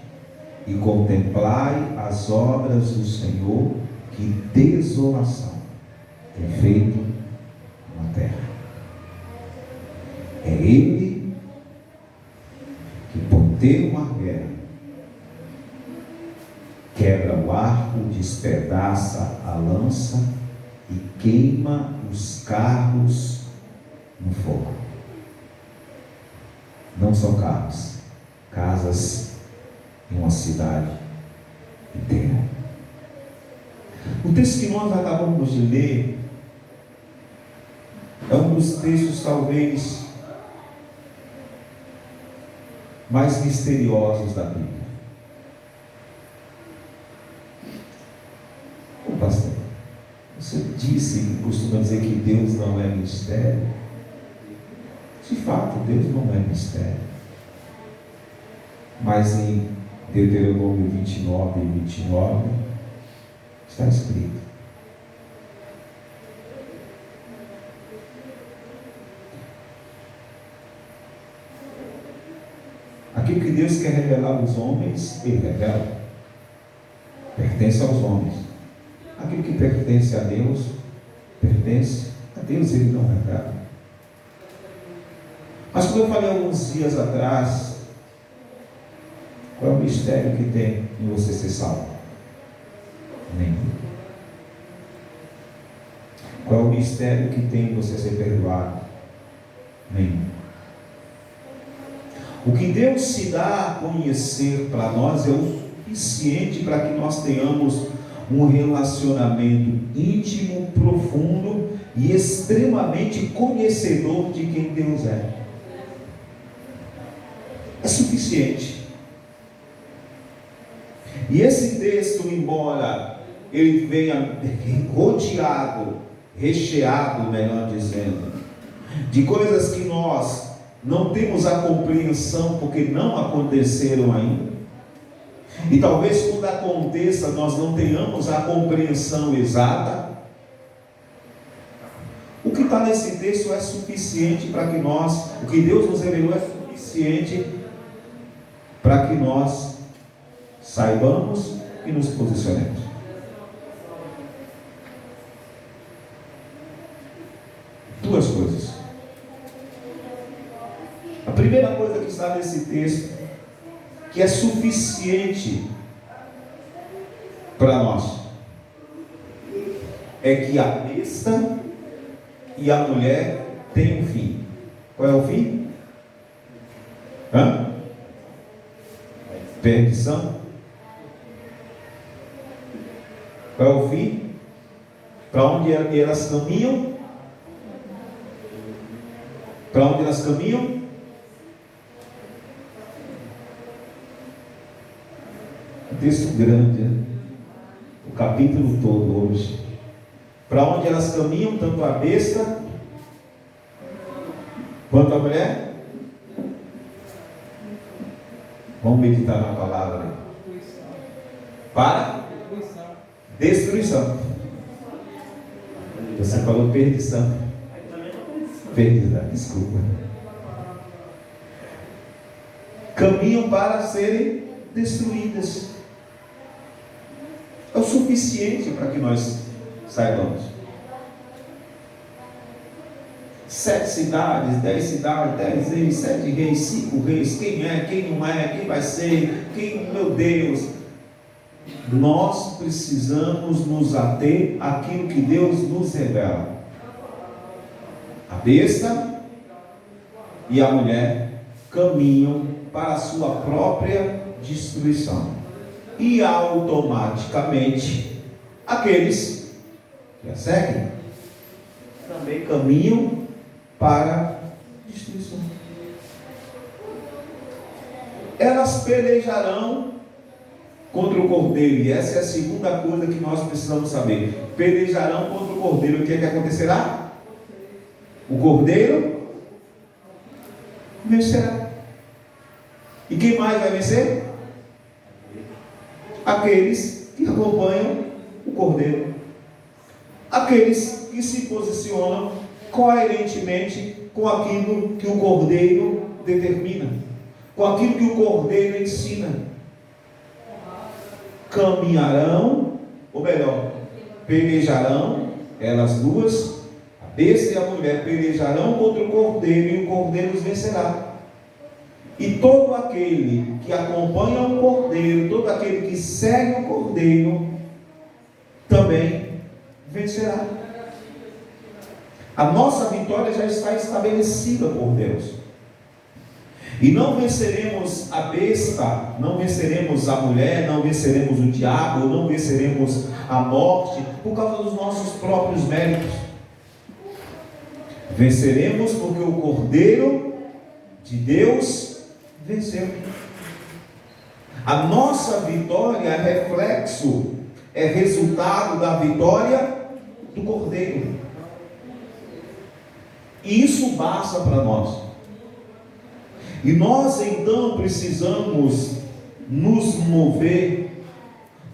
S1: e contemplai as obras do Senhor, que desolação tem feito na terra. É Ele que, por ter uma guerra, quebra o arco, despedaça a lança e queima os carros no fogo. Não só carros, casas em uma cidade inteira. O texto que nós acabamos de ler é um dos textos talvez mais misteriosos da Bíblia. Ô pastor, você disse que costuma dizer que Deus não é mistério. De fato, Deus não é mistério. Mas em Deuteronômio 29 e 29 está escrito: aquilo que Deus quer revelar aos homens, Ele revela. Pertence aos homens. Aquilo que pertence a Deus, pertence a Deus, Ele não revela. Mas como eu falei alguns dias atrás, qual é o mistério que tem em você ser salvo? Nenhum. Qual é o mistério que tem em você ser perdoado? Nenhum. O que Deus se dá a conhecer para nós é o suficiente para que nós tenhamos um relacionamento íntimo, profundo e extremamente conhecedor de quem Deus é. É suficiente. E esse texto, embora ele venha rodeado, recheado, melhor dizendo, de coisas que nós não temos a compreensão porque não aconteceram ainda. E talvez quando aconteça nós não tenhamos a compreensão exata. O que está nesse texto é suficiente para que nós, o que Deus nos revelou é suficiente para que nós saibamos e nos posicionemos. Duas coisas. A primeira coisa que está nesse texto, que é suficiente para nós, é que a besta e a mulher têm um fim. Qual é o fim? Perdição. Qual é o fim? Para onde elas caminham? Para onde elas caminham? Um texto grande, né? O capítulo todo hoje. Para onde elas caminham, tanto a besta quanto a mulher? Vamos meditar na palavra. Para destruição. Você falou perdição. Perdição, desculpa. Caminham para serem destruídas. É o suficiente para que nós saibamos. 7 cidades, 10 cidades, 10 reis, 7 reis, 5 reis. Quem é, quem não é, quem vai ser, quem, meu Deus. Nós precisamos nos ater àquilo que Deus nos revela. A besta e a mulher caminham para a sua própria destruição. E automaticamente aqueles que a seguem também caminham para a destruição. Elas pelejarão contra o cordeiro, e essa é a segunda coisa que nós precisamos saber. Pelejarão contra o cordeiro. O que é que acontecerá? O cordeiro vencerá. E quem mais vai vencer? Aqueles que acompanham o cordeiro. Aqueles que se posicionam coerentemente com aquilo que o cordeiro determina, com aquilo que o cordeiro ensina. Caminharão, ou melhor, pelejarão, elas duas, a besta e a mulher, pelejarão contra o cordeiro, e o cordeiro os vencerá. E todo aquele que acompanha o cordeiro, todo aquele que segue o cordeiro, também vencerá. A nossa vitória já está estabelecida por Deus. E não venceremos a besta, não venceremos a mulher, não venceremos o diabo, não venceremos a morte por causa dos nossos próprios méritos. Venceremos porque o Cordeiro de Deus venceu. A nossa vitória é reflexo, é resultado da vitória do Cordeiro. E isso basta para nós. E nós então precisamos nos mover,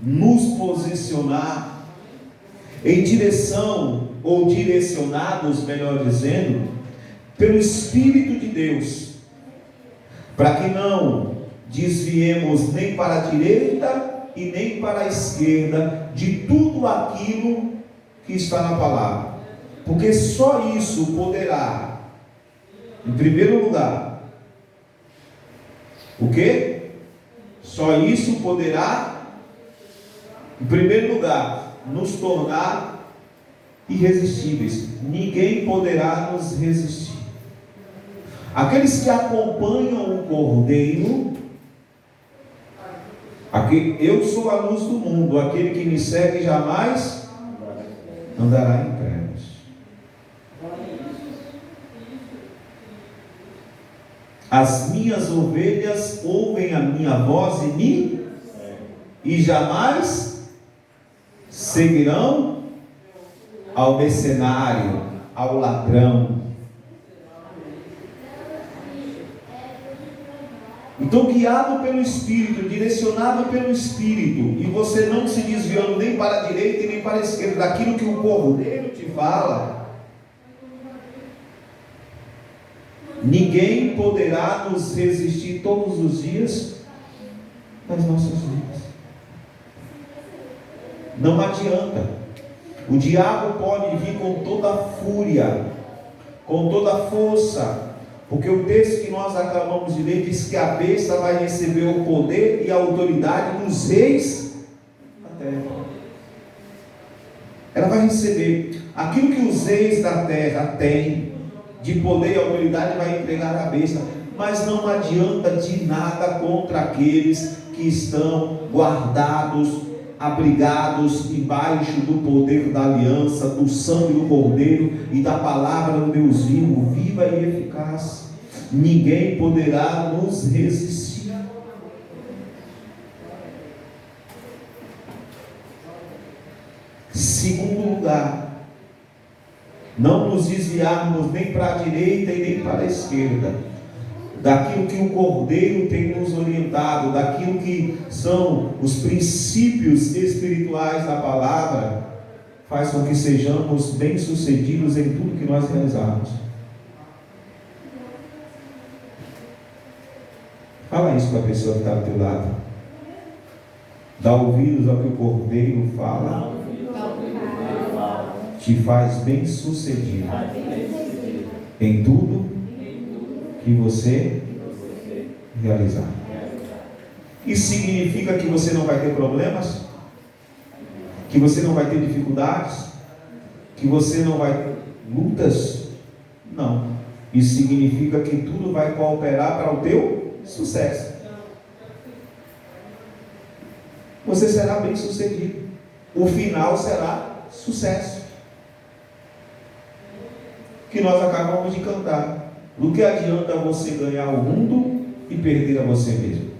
S1: nos posicionar em direção, ou direcionados, melhor dizendo, pelo Espírito de Deus, para que não desviemos nem para a direita e nem para a esquerda de tudo aquilo que está na palavra, porque só isso poderá, em primeiro lugar, o que? Só isso poderá, em primeiro lugar, nos tornar irresistíveis. Ninguém poderá nos resistir. Aqueles que acompanham o Cordeiro, eu sou a luz do mundo, aquele que me segue jamais andará em trevas. As minhas ovelhas ouvem a minha voz e jamais seguirão ao mercenário, ao ladrão. Então, guiado pelo Espírito, direcionado pelo Espírito, e você não se desviando nem para a direita e nem para a esquerda daquilo que o Cordeiro te fala, ninguém poderá nos resistir todos os dias das nossas vidas. Não adianta. O diabo pode vir com toda a fúria, com toda a força, porque o texto que nós acabamos de ler diz que a besta vai receber o poder e a autoridade dos reis da terra. Ela vai receber aquilo que os reis da terra têm de poder e autoridade, vai entregar à besta. Mas não adianta de nada contra aqueles que estão guardados, abrigados embaixo do poder da aliança, do sangue do Cordeiro e da palavra do Deus vivo, viva e eficaz. Ninguém poderá nos resistir. Segundo lugar, não nos desviarmos nem para a direita e nem para a esquerda daquilo que o Cordeiro tem nos orientado, daquilo que são os princípios espirituais da palavra, faz com que sejamos bem-sucedidos em tudo que nós realizarmos. Fala isso para a pessoa que está do teu lado. Dá ouvidos ao que o Cordeiro fala, te faz bem-sucedido em tudo que você realizar. Isso significa que você não vai ter problemas, que você não vai ter dificuldades, que você não vai ter lutas? Não. Isso significa que tudo vai cooperar para o teu sucesso. Você será bem sucedido. O final será sucesso. Que nós acabamos de cantar. Do que adianta você ganhar o mundo e perder a você mesmo?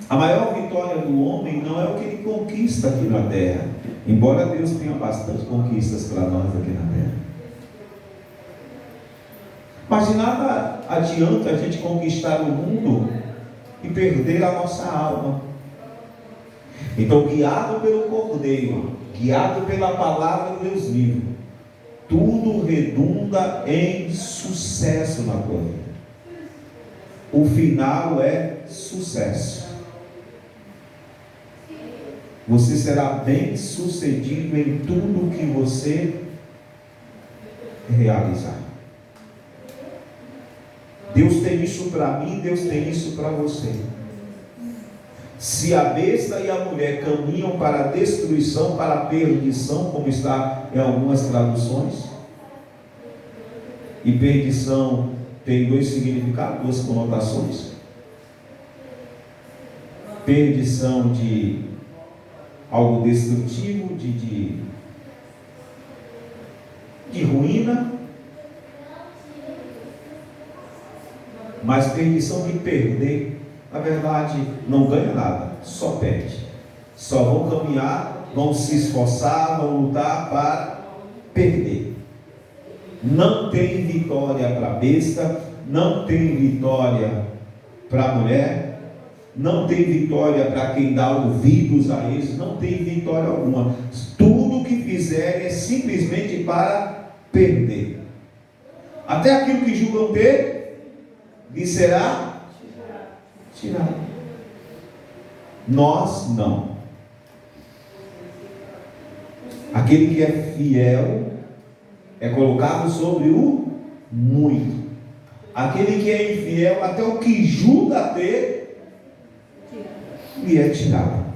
S1: A maior vitória do homem não é o que ele conquista aqui na terra, embora Deus tenha bastante conquistas para nós aqui na terra. Mas de nada adianta a gente conquistar o mundo e perder a nossa alma. Então, guiado pelo Cordeiro, guiado pela palavra do Deus vivo, tudo redunda em sucesso na tua vida. O final é sucesso. Você será bem sucedido em tudo que você realizar. Deus tem isso para mim, Deus tem isso para você. Se a besta e a mulher caminham para a destruição, para a perdição, como está em algumas traduções, e perdição tem dois significados, duas conotações. Perdição de algo destrutivo, de ruína, mas perdição de perder. Na verdade, não ganha nada, só perde. Só vão caminhar, vão se esforçar, vão lutar para perder. Não tem vitória para a besta, não tem vitória para a mulher, não tem vitória para quem dá ouvidos a eles, não tem vitória alguma. Tudo que fizerem é simplesmente para perder. Até aquilo que julgam ter, lhe será tirado. Nós não. Aquele que é fiel é colocado sobre o muito. Aquele que é infiel, até o que julga ter, lhe é tirado.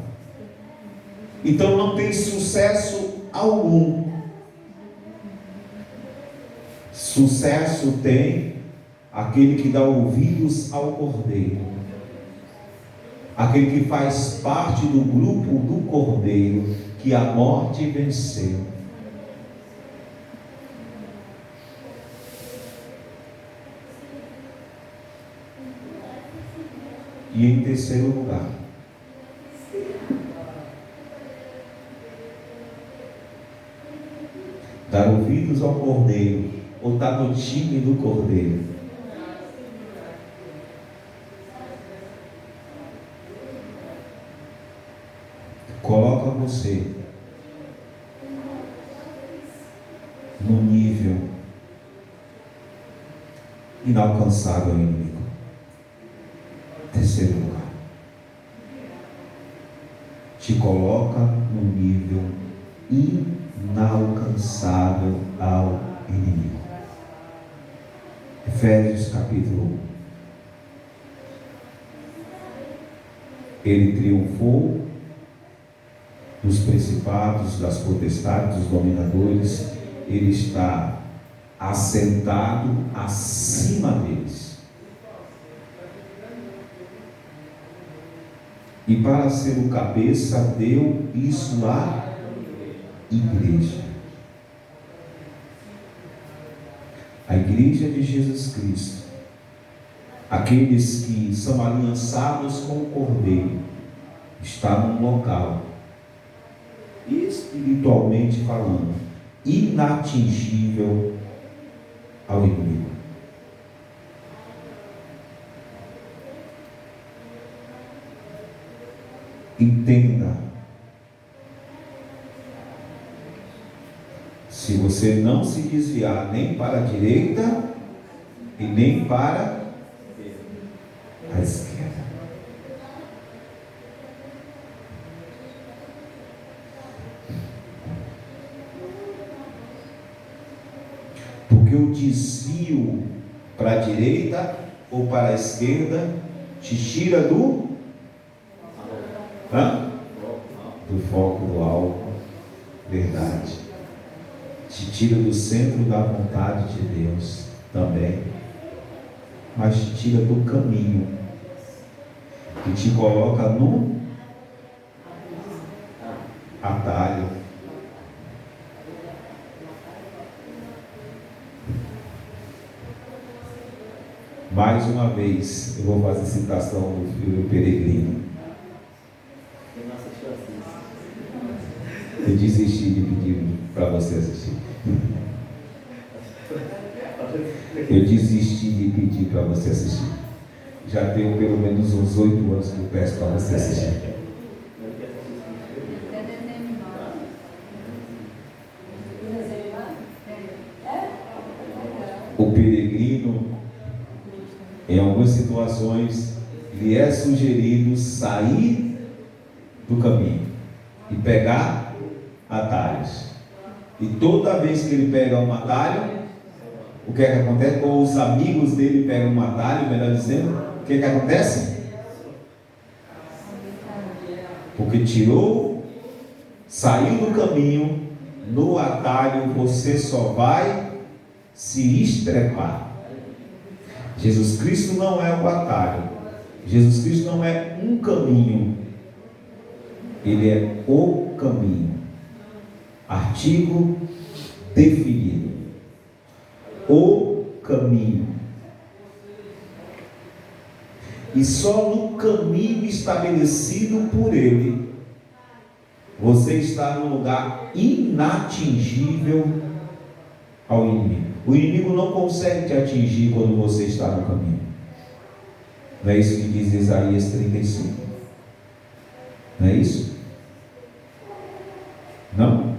S1: Então não tem sucesso algum. Sucesso tem aquele que dá ouvidos ao Cordeiro. Aquele que faz parte do grupo do Cordeiro, que a morte venceu. E em terceiro lugar, dar ouvidos ao Cordeiro, ou estar no time do Cordeiro, você num nível inalcançável inimigo. Terceiro lugar, te coloca num nível inalcançável ao inimigo. Efésios capítulo 1. Ele triunfou dos principados, das potestades, dos dominadores. Ele está assentado acima deles. E para ser o cabeça, deu isso à igreja. A igreja de Jesus Cristo. Aqueles que são aliançados com o Cordeiro. Está num local, espiritualmente falando, inatingível ao inimigo. Entenda, se você não se desviar nem para a direita e nem para a esquerda, porque o desvio para a direita ou para a esquerda te tira do foco do alvo. Verdade. Te tira do centro da vontade de Deus também, mas te tira do caminho e te coloca no atalho. Mais uma vez, eu vou fazer citação do filme Peregrino. Eu desisti de pedir para você assistir. Eu desisti de pedir para você assistir. Já tenho pelo menos uns 8 anos que eu peço para você assistir. O peregrino, em algumas situações, lhe é sugerido sair do caminho e pegar atalhos. E toda vez que ele pega um atalho, o que é que acontece? Ou os amigos dele pegam um atalho, melhor dizendo, o que é que acontece? Porque saiu do caminho, no atalho você só vai se estrepar. Jesus Cristo não é o atalho. Jesus Cristo não é um caminho. Ele é o caminho. Artigo definido. O caminho. E só no caminho estabelecido por Ele, você está num lugar inatingível ao inimigo. O inimigo não consegue te atingir quando você está no caminho. Não é isso que diz Isaías 35? Não é isso? Não?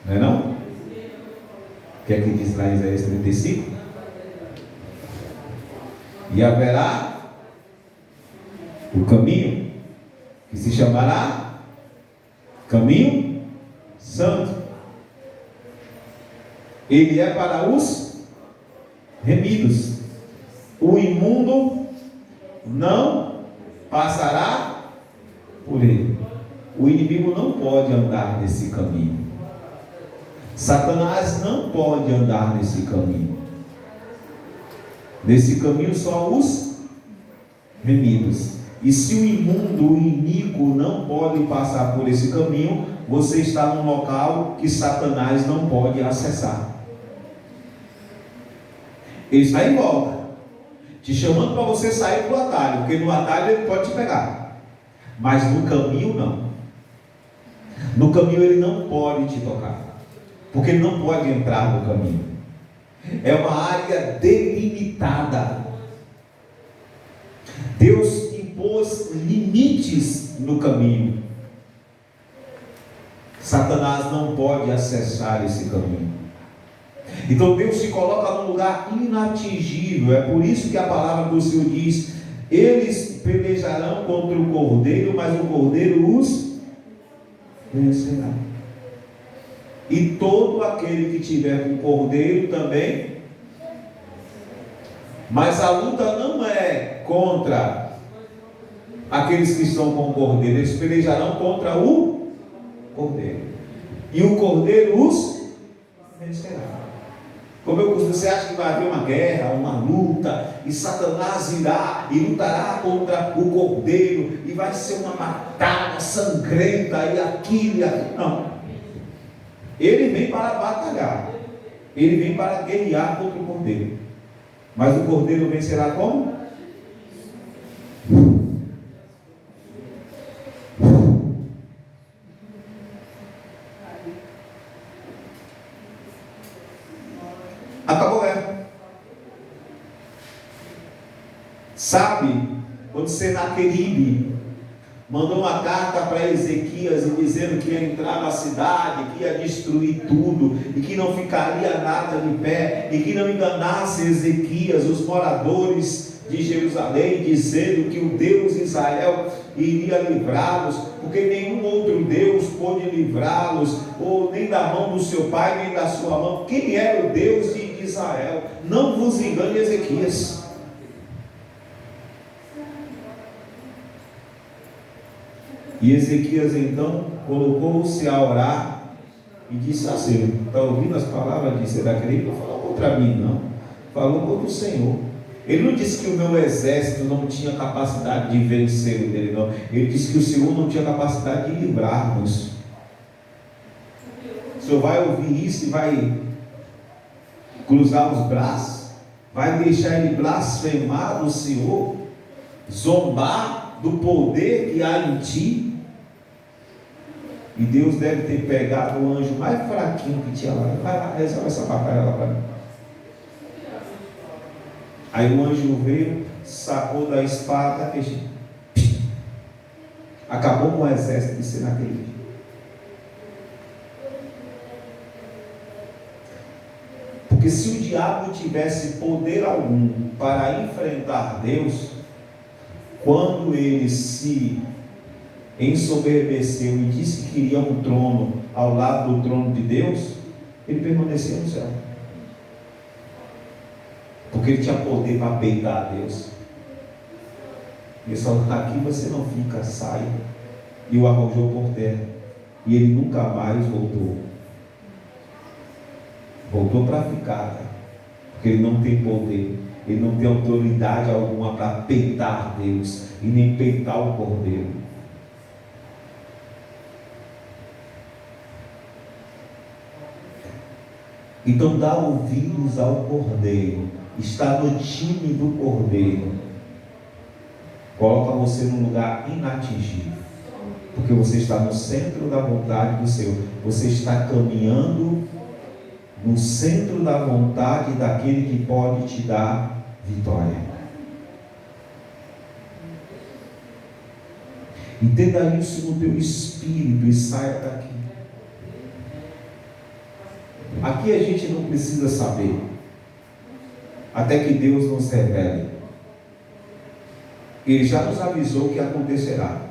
S1: Não é não? O que é que diz lá em Isaías 35? E haverá o caminho que se chamará caminho santo. Ele é para os remidos. O imundo não passará por ele. O inimigo não pode andar nesse caminho. Satanás não pode andar nesse caminho. Nesse caminho só os remidos. E se o imundo, o iníquo não pode passar por esse caminho, você está num local que Satanás não pode acessar. Ele está em volta, te chamando para você sair do atalho, porque no atalho ele pode te pegar, mas no caminho não. No caminho ele não pode te tocar, porque ele não pode entrar no caminho. É uma área delimitada. Deus impôs pôs limites no caminho. Satanás não pode acessar esse caminho. Então Deus se coloca num lugar inatingível. É por isso que a palavra do Senhor diz: eles pelejarão contra o cordeiro, mas o cordeiro os vencerá. E todo aquele que tiver com o cordeiro também. Mas a luta não é contra aqueles que estão com o cordeiro. Eles pelejarão contra o cordeiro. E o cordeiro os vencerá. Como eu costumo, você acha que vai haver uma guerra, uma luta, e Satanás irá e lutará contra o cordeiro, e vai ser uma batalha sangrenta, e aquilo e aquilo? Não. Ele vem para batalhar, ele vem para guerrear contra o cordeiro. Mas o cordeiro vencerá como? Acabou, Sabe, quando Senaqueribe mandou uma carta para Ezequias e dizendo que ia entrar na cidade, que ia destruir tudo, e que não ficaria nada de pé, e que não enganasse Ezequias, os moradores de Jerusalém, dizendo que o Deus de Israel iria livrá-los, porque nenhum outro Deus pôde livrá-los, ou nem da mão do seu pai, nem da sua mão. Quem era o Deus de Israel? Não vos engane, Ezequias. E Ezequias então colocou-se a orar e disse assim: está ouvindo as palavras de Senaqueribe? Não falou contra mim, não, falou contra o Senhor. Ele não disse que o meu exército não tinha capacidade de vencer o dele, não. Ele disse que o Senhor não tinha capacidade de livrar-nos. O Senhor vai ouvir isso e vai cruzar os braços, vai deixar ele blasfemar do Senhor, zombar do poder que há em ti. E Deus deve ter pegado o anjo mais fraquinho que tinha lá. Vai lá, resolve essa batalha lá para mim. Aí o anjo veio, sacou da espada, fez, acabou com o exército de Senaqueribe. Porque se o diabo tivesse poder algum para enfrentar Deus, quando ele se ensoberbeceu e disse que queria um trono ao lado do trono de Deus, ele permaneceu no céu. Porque ele tinha poder para peitar a Deus. Ele só aqui você não fica, sai. E o arrojou por terra. E ele nunca mais voltou. Voltou para ficar, porque ele não tem poder. Ele não tem autoridade alguma para peitar Deus e nem peitar o cordeiro. Então dá ouvidos ao cordeiro. Está no time do cordeiro. Coloca você num lugar inatingível, porque você está no centro da vontade do Senhor. Você está caminhando no centro da vontade daquele que pode te dar vitória. Entenda isso no teu espírito e saia daqui. Aqui a gente não precisa saber, até que Deus nos revele. Ele já nos avisou que acontecerá.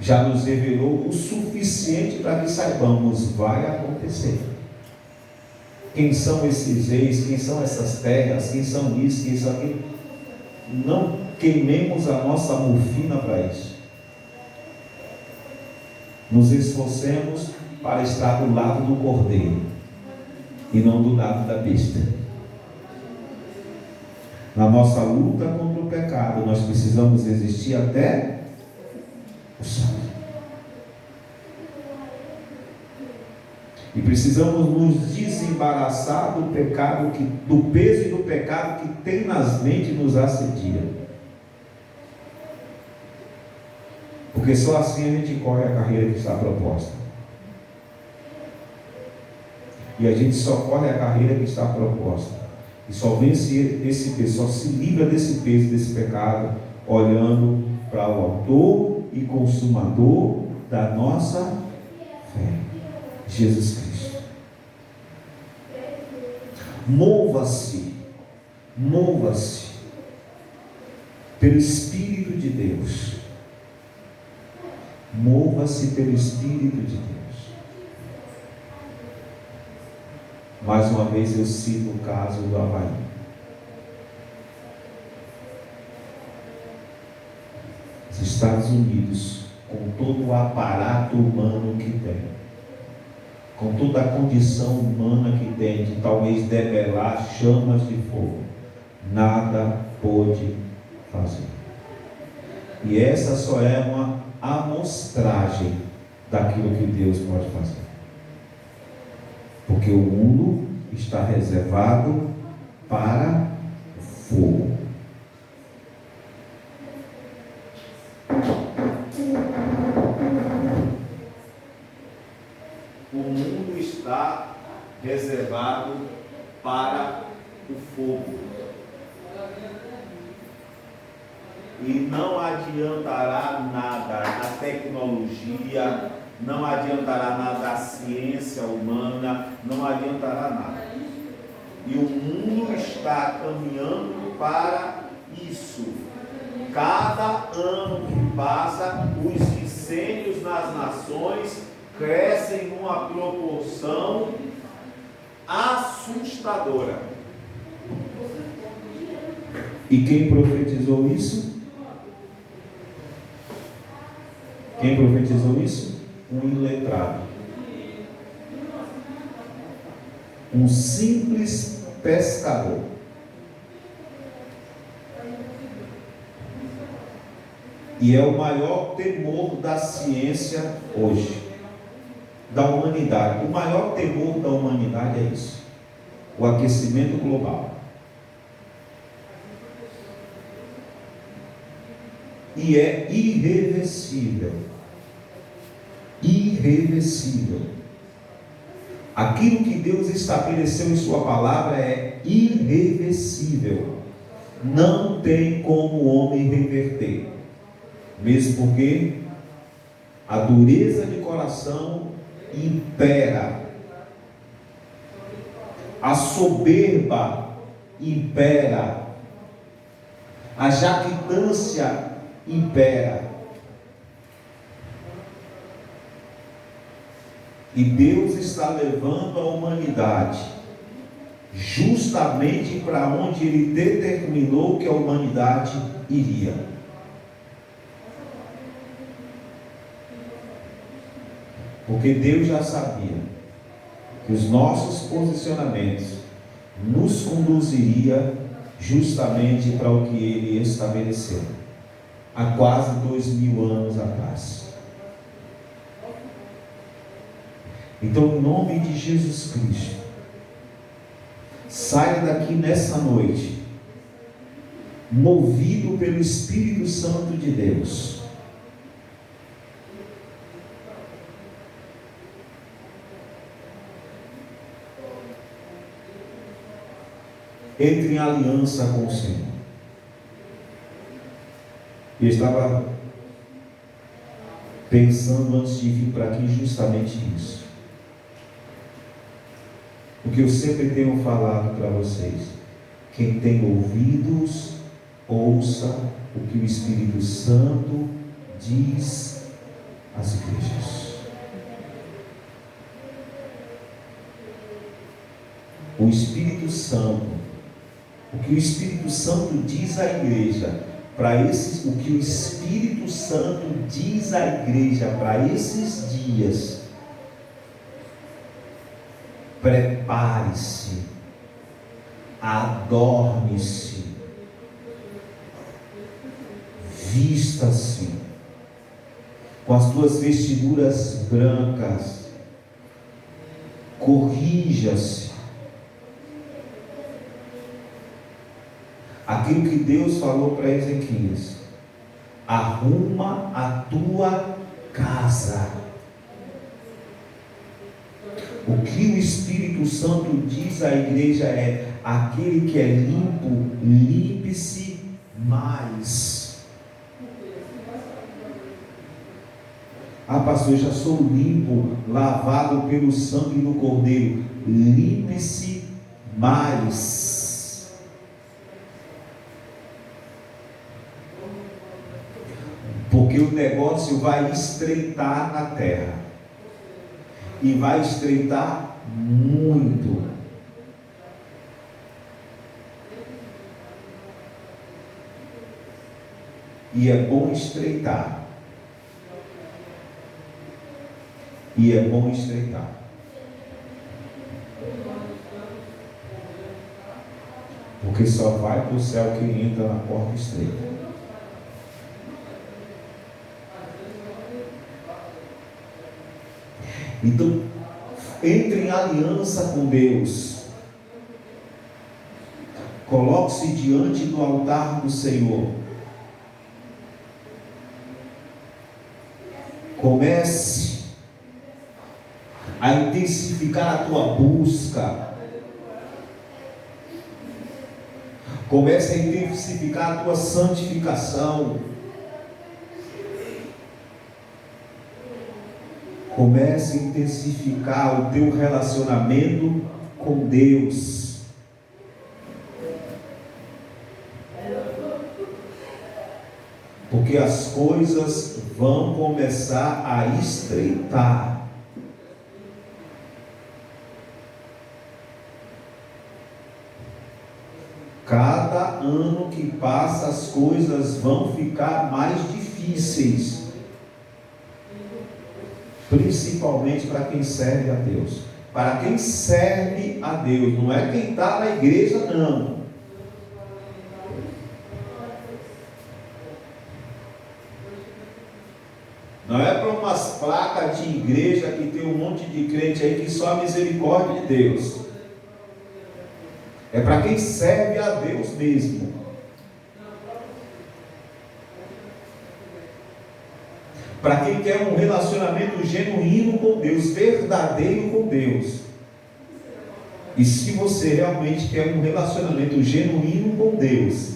S1: Já nos revelou o suficiente para que saibamos, vai acontecer. Quem são esses reis? Quem são essas terras? Quem são isso? Quem são aquilo? Não queimemos a nossa morfina para isso. Nos esforcemos para estar do lado do cordeiro e não do lado da besta. Na nossa luta contra o pecado, nós precisamos resistir até o sangue. E precisamos nos desembaraçar do pecado, do peso e do pecado que tenazmente nos assedia. Porque só assim a gente corre a carreira que está proposta. E a gente só corre a carreira que está proposta E só vence esse peso, só se livra desse peso, desse pecado, olhando para o autor e consumador da nossa fé, Jesus Cristo. Mova-se pelo Espírito de Deus. Mova-se pelo Espírito de Deus. Mais uma vez eu cito o caso do Havaí. Os Estados Unidos, com todo o aparato humano que tem, com toda a condição humana que tem de talvez debelar chamas de fogo, nada pôde fazer. E essa só é uma amostragem daquilo que Deus pode fazer. Porque o mundo está reservado para o fogo. O mundo está reservado para o fogo. E não adiantará nada a tecnologia, não adiantará nada a ciência humana, não adiantará nada. E o mundo está caminhando para isso. Cada ano que passa, os incêndios nas nações crescem numa proporção assustadora. E quem profetizou isso? Quem profetizou isso? Um iletrado. Um simples pescador. E é o maior temor da ciência hoje, da humanidade. O maior temor da humanidade é isso: o aquecimento global. E é irreversível. Irreversível. Aquilo que Deus estabeleceu em sua palavra é irreversível. Não tem como o homem reverter. Mesmo porque a dureza de coração impera. A soberba impera. A jactância impera. E Deus está levando a humanidade justamente para onde Ele determinou que a humanidade iria. Porque Deus já sabia que os nossos posicionamentos nos conduziria justamente para o que Ele estabeleceu há quase 2000 anos atrás. Então, em nome de Jesus Cristo, saia daqui nessa noite, movido pelo Espírito Santo de Deus. Entre em aliança com o Senhor. Eu estava pensando antes de vir para aqui justamente isso. Porque eu sempre tenho falado para vocês: quem tem ouvidos, ouça o que o Espírito Santo diz às igrejas. O Espírito Santo, o que o Espírito Santo diz à igreja, o que o Espírito Santo diz à igreja para esses dias. Prepare-se, adorne-se, vista-se com as tuas vestiduras brancas, corrija-se. Aquilo que Deus falou para Ezequias: arruma a tua casa. O que o Espírito Santo diz à igreja é: aquele que é limpo, limpe-se mais. Ah, pastor, eu já sou limpo, lavado pelo sangue do Cordeiro. Limpe-se mais. Porque o negócio vai estreitar na terra. E vai estreitar muito. E é bom estreitar. E é bom estreitar. Porque só vai para o céu quem entra na porta estreita. Então, entre em aliança com Deus. Coloque-se diante do altar do Senhor. Comece a intensificar a tua busca. Comece a intensificar a tua santificação. Comece a intensificar o teu relacionamento com Deus. Porque as coisas vão começar a estreitar. Cada ano que passa, as coisas vão ficar mais difíceis. Principalmente para quem serve a Deus. Para quem serve a Deus, não é quem está na igreja, não. Não é para umas placas de igreja que tem um monte de crente aí que só a misericórdia de Deus. É para quem serve a Deus mesmo. Para quem quer um relacionamento genuíno com Deus, verdadeiro com Deus. E se você realmente quer um relacionamento genuíno com Deus,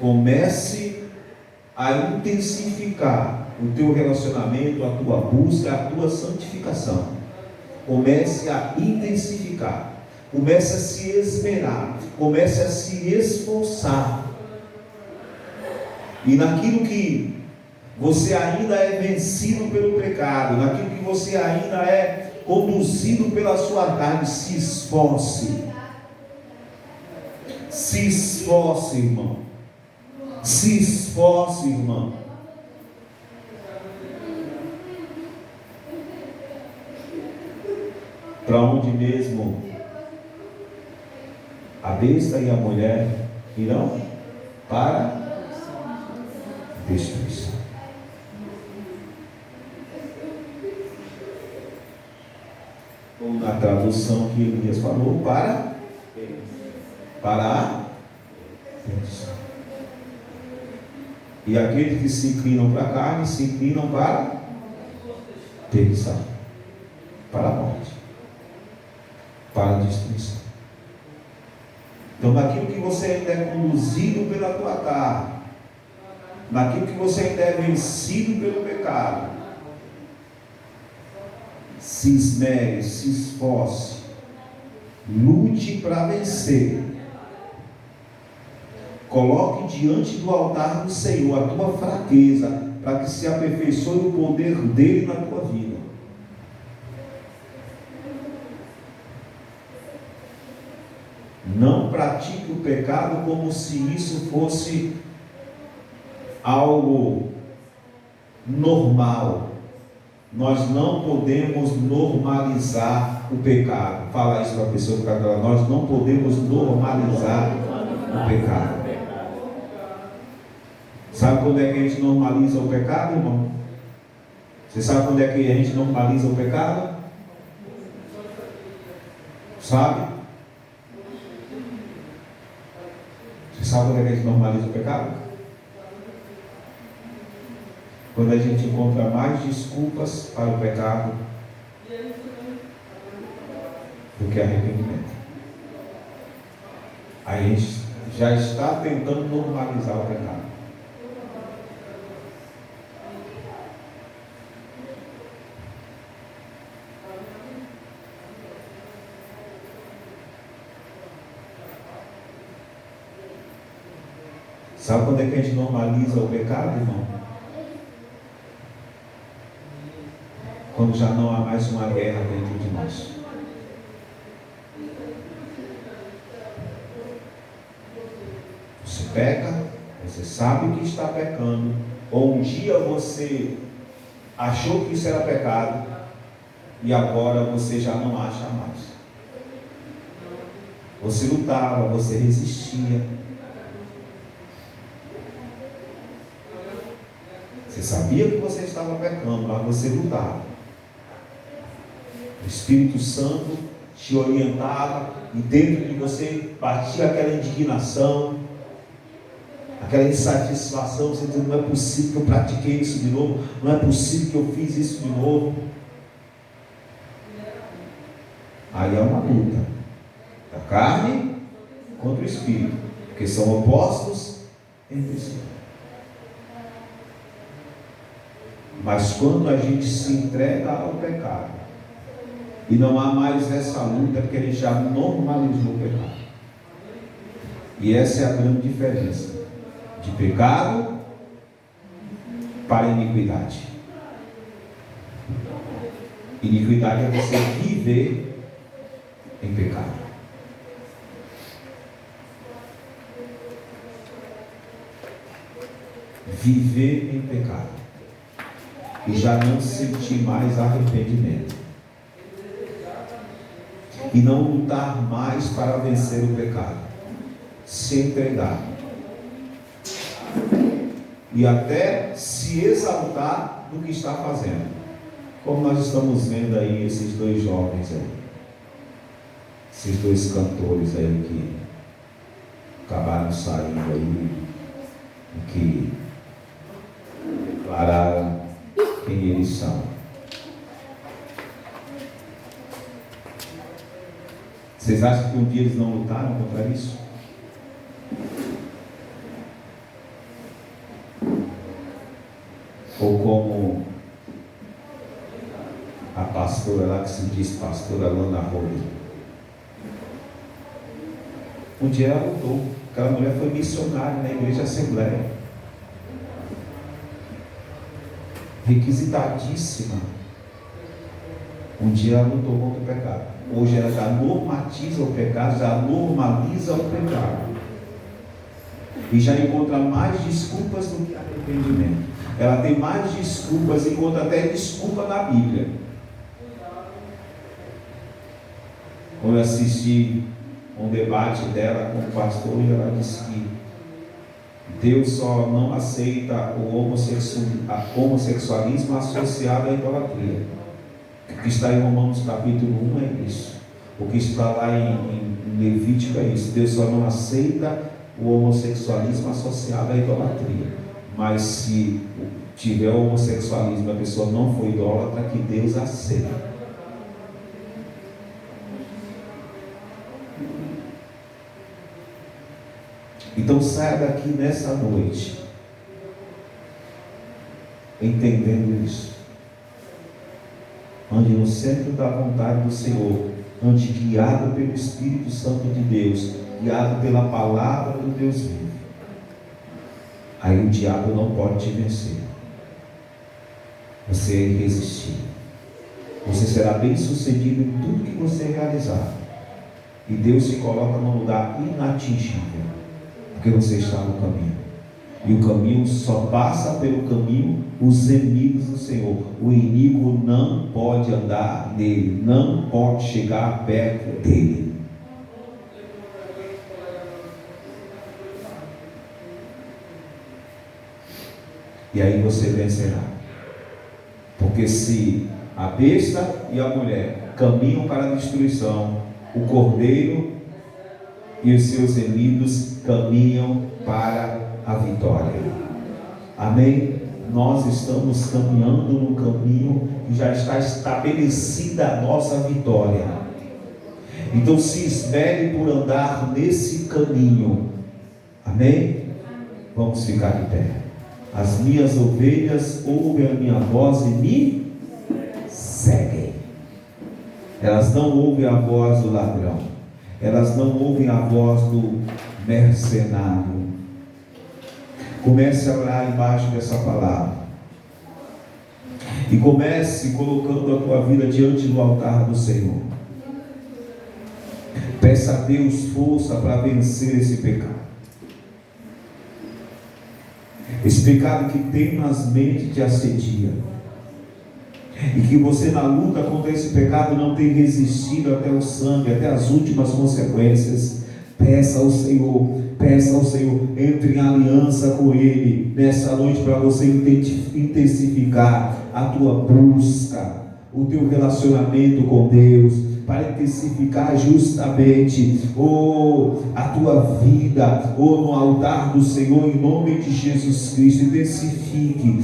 S1: comece a intensificar o teu relacionamento, a tua busca, a tua santificação. Comece a intensificar. Comece a se esmerar. Comece a se esforçar. E naquilo que você ainda é vencido pelo pecado, naquilo que você ainda é conduzido pela sua carne, se esforce. Se esforce, irmão. Se esforce, irmão. Para onde mesmo a besta e a mulher irão? Para destruição. Ou na tradução que Elias falou, para a perdição. E aqueles que se inclinam para a carne, se inclinam para a perdição, para a morte, para a destruição. Então, naquilo que você ainda é conduzido pela tua carne, naquilo que você ainda é vencido pelo pecado, se esmere, se esforce, lute para vencer. Coloque diante do altar do Senhor a tua fraqueza, para que se aperfeiçoe o poder dele na tua vida. Não pratique o pecado como se isso fosse algo normal. Nós não podemos normalizar o pecado. Fala isso para a pessoa que está falando. Nós não podemos normalizar o pecado. Sabe quando é que a gente normaliza o pecado, irmão? Você sabe quando é que a gente normaliza o pecado? Sabe? Você sabe quando é que a gente normaliza o pecado? Quando a gente encontra mais desculpas para o pecado do que arrependimento. Aí a gente já está tentando normalizar o pecado. Sabe quando é que a gente normaliza o pecado, irmão? Quando já não há mais uma guerra dentro de nós. Você peca, você sabe que está pecando, ou um dia você achou que isso era pecado, e agora você já não acha mais. Você lutava, você resistia. Você sabia que você estava pecando, mas você lutava. O Espírito Santo te orientava e dentro de você batia aquela indignação, aquela insatisfação, você dizendo, não é possível que eu pratiquei isso de novo, não é possível que eu fiz isso de novo. Aí é uma luta da carne contra o Espírito, porque são opostos entre si. Mas quando a gente se entrega ao pecado e não há mais essa luta, porque a gente já normalizou o pecado. E essa é a grande diferença de pecado para iniquidade. Iniquidade é você viver em pecado. Viver em pecado. E já não sentir mais arrependimento. E não lutar mais para vencer o pecado. Se entregar. E até se exaltar do que está fazendo. Como nós estamos vendo aí esses dois jovens aí. Esses dois cantores aí que acabaram saindo aí. E que declararam quem eles são. Vocês acham que um dia eles não lutaram contra isso? Ou como a pastora lá que se diz pastora Lana Rose. Um dia ela lutou. Aquela mulher foi missionária na igreja Assembleia. Requisitadíssima. Um dia ela lutou contra o pecado. Hoje ela já normatiza o pecado, já normaliza o pecado. E já encontra mais desculpas do que arrependimento. Ela tem mais desculpas, encontra até desculpa na Bíblia. Quando eu assisti um debate dela com o pastor, e ela disse que Deus só não aceita o homossexualismo associado à idolatria. O que está em Romanos capítulo 1 é isso. O que está lá em Levítico é isso. Deus só não aceita o homossexualismo associado à idolatria. Mas se tiver o homossexualismo e a pessoa não for idólatra, que Deus aceita. Então saia daqui nessa noite entendendo isso. Ande no centro da vontade do Senhor, ande guiado pelo Espírito Santo de Deus, guiado pela palavra do Deus vivo. Aí o diabo não pode te vencer. Você é irresistível. Você será bem sucedido em tudo que você realizar. E Deus se coloca num lugar inatingível. Porque você está no caminho. E o caminho só passa pelo caminho os inimigos do Senhor. O inimigo não pode andar nele, não pode chegar perto dele. E aí você vencerá. Porque se a besta e a mulher caminham para a destruição, o cordeiro e os seus inimigos caminham para a vitória. Amém? nós estamos caminhando num caminho que já está estabelecida a nossa vitória. Então se esmere por andar nesse caminho. Amém? Vamos ficar de pé. As minhas ovelhas ouvem a minha voz e me seguem. Elas não ouvem a voz do ladrão. Elas não ouvem a voz do mercenário. Comece a orar embaixo dessa palavra. E comece colocando a tua vida diante do altar do Senhor. Peça a Deus força para vencer esse pecado. Esse pecado que tenazmente te assedia. E que você na luta contra esse pecado não tem resistido até o sangue, até as últimas consequências. Peça ao Senhor, entre em aliança com Ele nessa noite para você intensificar a tua busca, o teu relacionamento com Deus, para intensificar justamente a tua vida, no altar do Senhor, em nome de Jesus Cristo. Intensifique,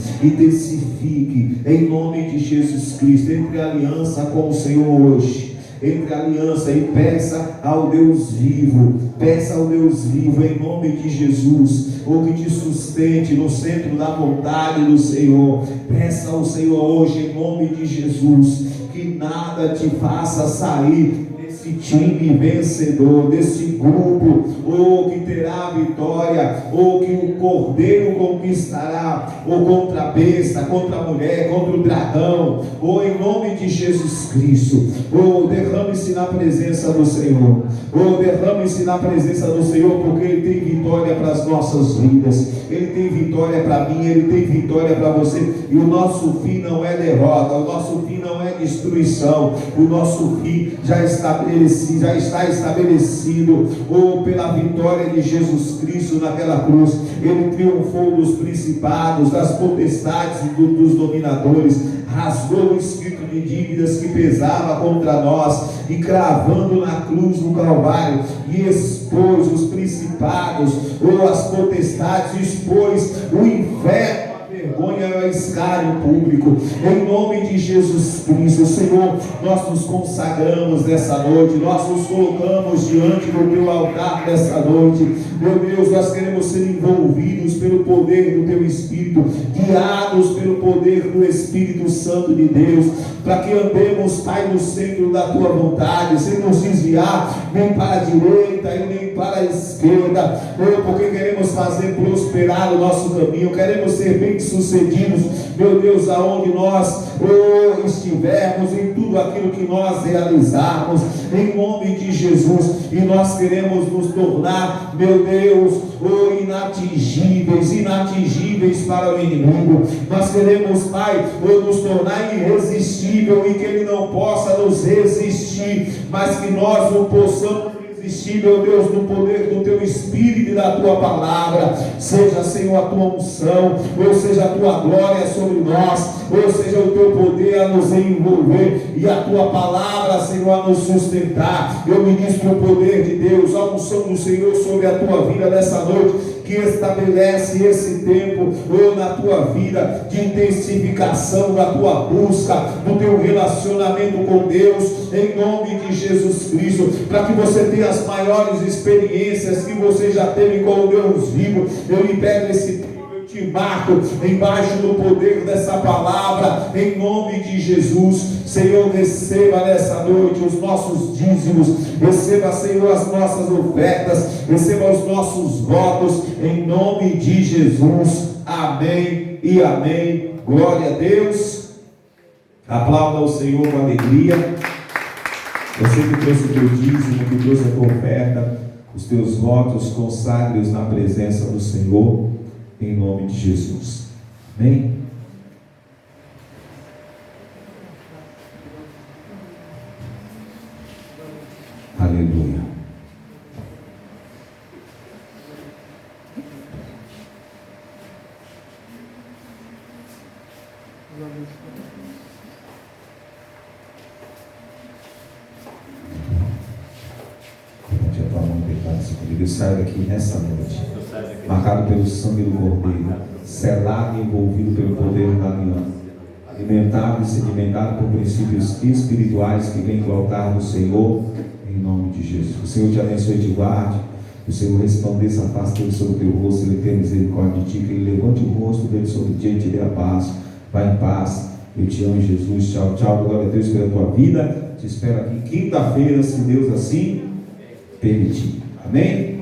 S1: em nome de Jesus Cristo. Entre em aliança com o Senhor hoje. Entre aliança e peça ao Deus vivo, em nome de Jesus, que te sustente no centro da vontade do Senhor. Peça ao Senhor hoje, em nome de Jesus, que nada te faça sair desse time vencedor, desse grupo, que terá vitória, que o Cordeiro conquistará, contra a besta, contra a mulher, contra o dragão, em nome de Jesus Cristo. Derrame-se na presença do Senhor, porque Ele tem vitória para as nossas vidas, Ele tem vitória para mim, Ele tem vitória para você, e o nosso fim não é derrota, o nosso fim não é destruição, o nosso fim já está estabelecido, pela vitória de Jesus Cristo naquela cruz. Ele triunfou dos principados, das potestades e dos dominadores, rasgou o escrito de dívidas que pesava contra nós, e cravando na cruz do Calvário, e expôs os principados, as potestades, expôs o inferno, vergonha é o escárnio público, em nome de Jesus Cristo. Senhor, nós nos consagramos nessa noite, nós nos colocamos diante do teu altar nessa noite. Meu Deus, nós queremos ser envolvidos pelo poder do teu Espírito, guiados pelo poder do Espírito Santo de Deus, para que andemos, Pai, no centro da tua vontade, sem nos desviar nem para a direita e nem para a esquerda, porque queremos fazer prosperar o nosso caminho, queremos ser bem-sucedidos, meu Deus, aonde nós estivermos, em tudo aquilo que nós realizarmos, em nome de Jesus. E nós queremos nos tornar, meu Deus, inatingíveis para o inimigo. Nós queremos, Pai, nos tornar irresistível, e que ele não possa nos resistir, mas que nós não possamos resistir, meu Deus, no poder do teu Espírito e da tua palavra. Seja, Senhor, a tua unção, ou seja, a tua glória sobre nós, ou seja, o teu poder a nos envolver, e a tua palavra, Senhor, a nos sustentar. Eu ministro o poder de Deus, a unção do Senhor sobre a tua vida nessa noite, que estabelece esse tempo na tua vida de intensificação da tua busca, do teu relacionamento com Deus, em nome de Jesus Cristo, para que você tenha as maiores experiências que você já teve com o Deus vivo. Eu libero esse tempo, eu te marco embaixo do poder dessa palavra, em nome de Jesus. Senhor, receba nessa noite os nossos dízimos, receba, Senhor, as nossas ofertas, receba os nossos votos, em nome de Jesus. Amém e amém. Glória a Deus. Aplauda ao Senhor com alegria. Você que trouxe o teu dízimo, que trouxe a tua oferta, os teus votos, consagre-os na presença do Senhor, em nome de Jesus. Amém? Aleluia. Já está bom, pecado, se comigo, sai daqui nessa noite marcado pelo sangue do Cordeiro, selado e envolvido pelo poder da aliança, alimentado e sedimentado por princípios espirituais que vêm do altar do Senhor, em nome de Jesus. O Senhor te abençoe e te guarde, o Senhor resplandeça a face dele sobre o teu rosto, ele tenha misericórdia de ti, que ele levante o rosto dele sobre ti e te dê a paz. Vai em paz, eu te amo, Jesus. Tchau, tchau, glória a Deus pela tua vida. Te espero aqui quinta-feira, se Deus assim permitir. Amém?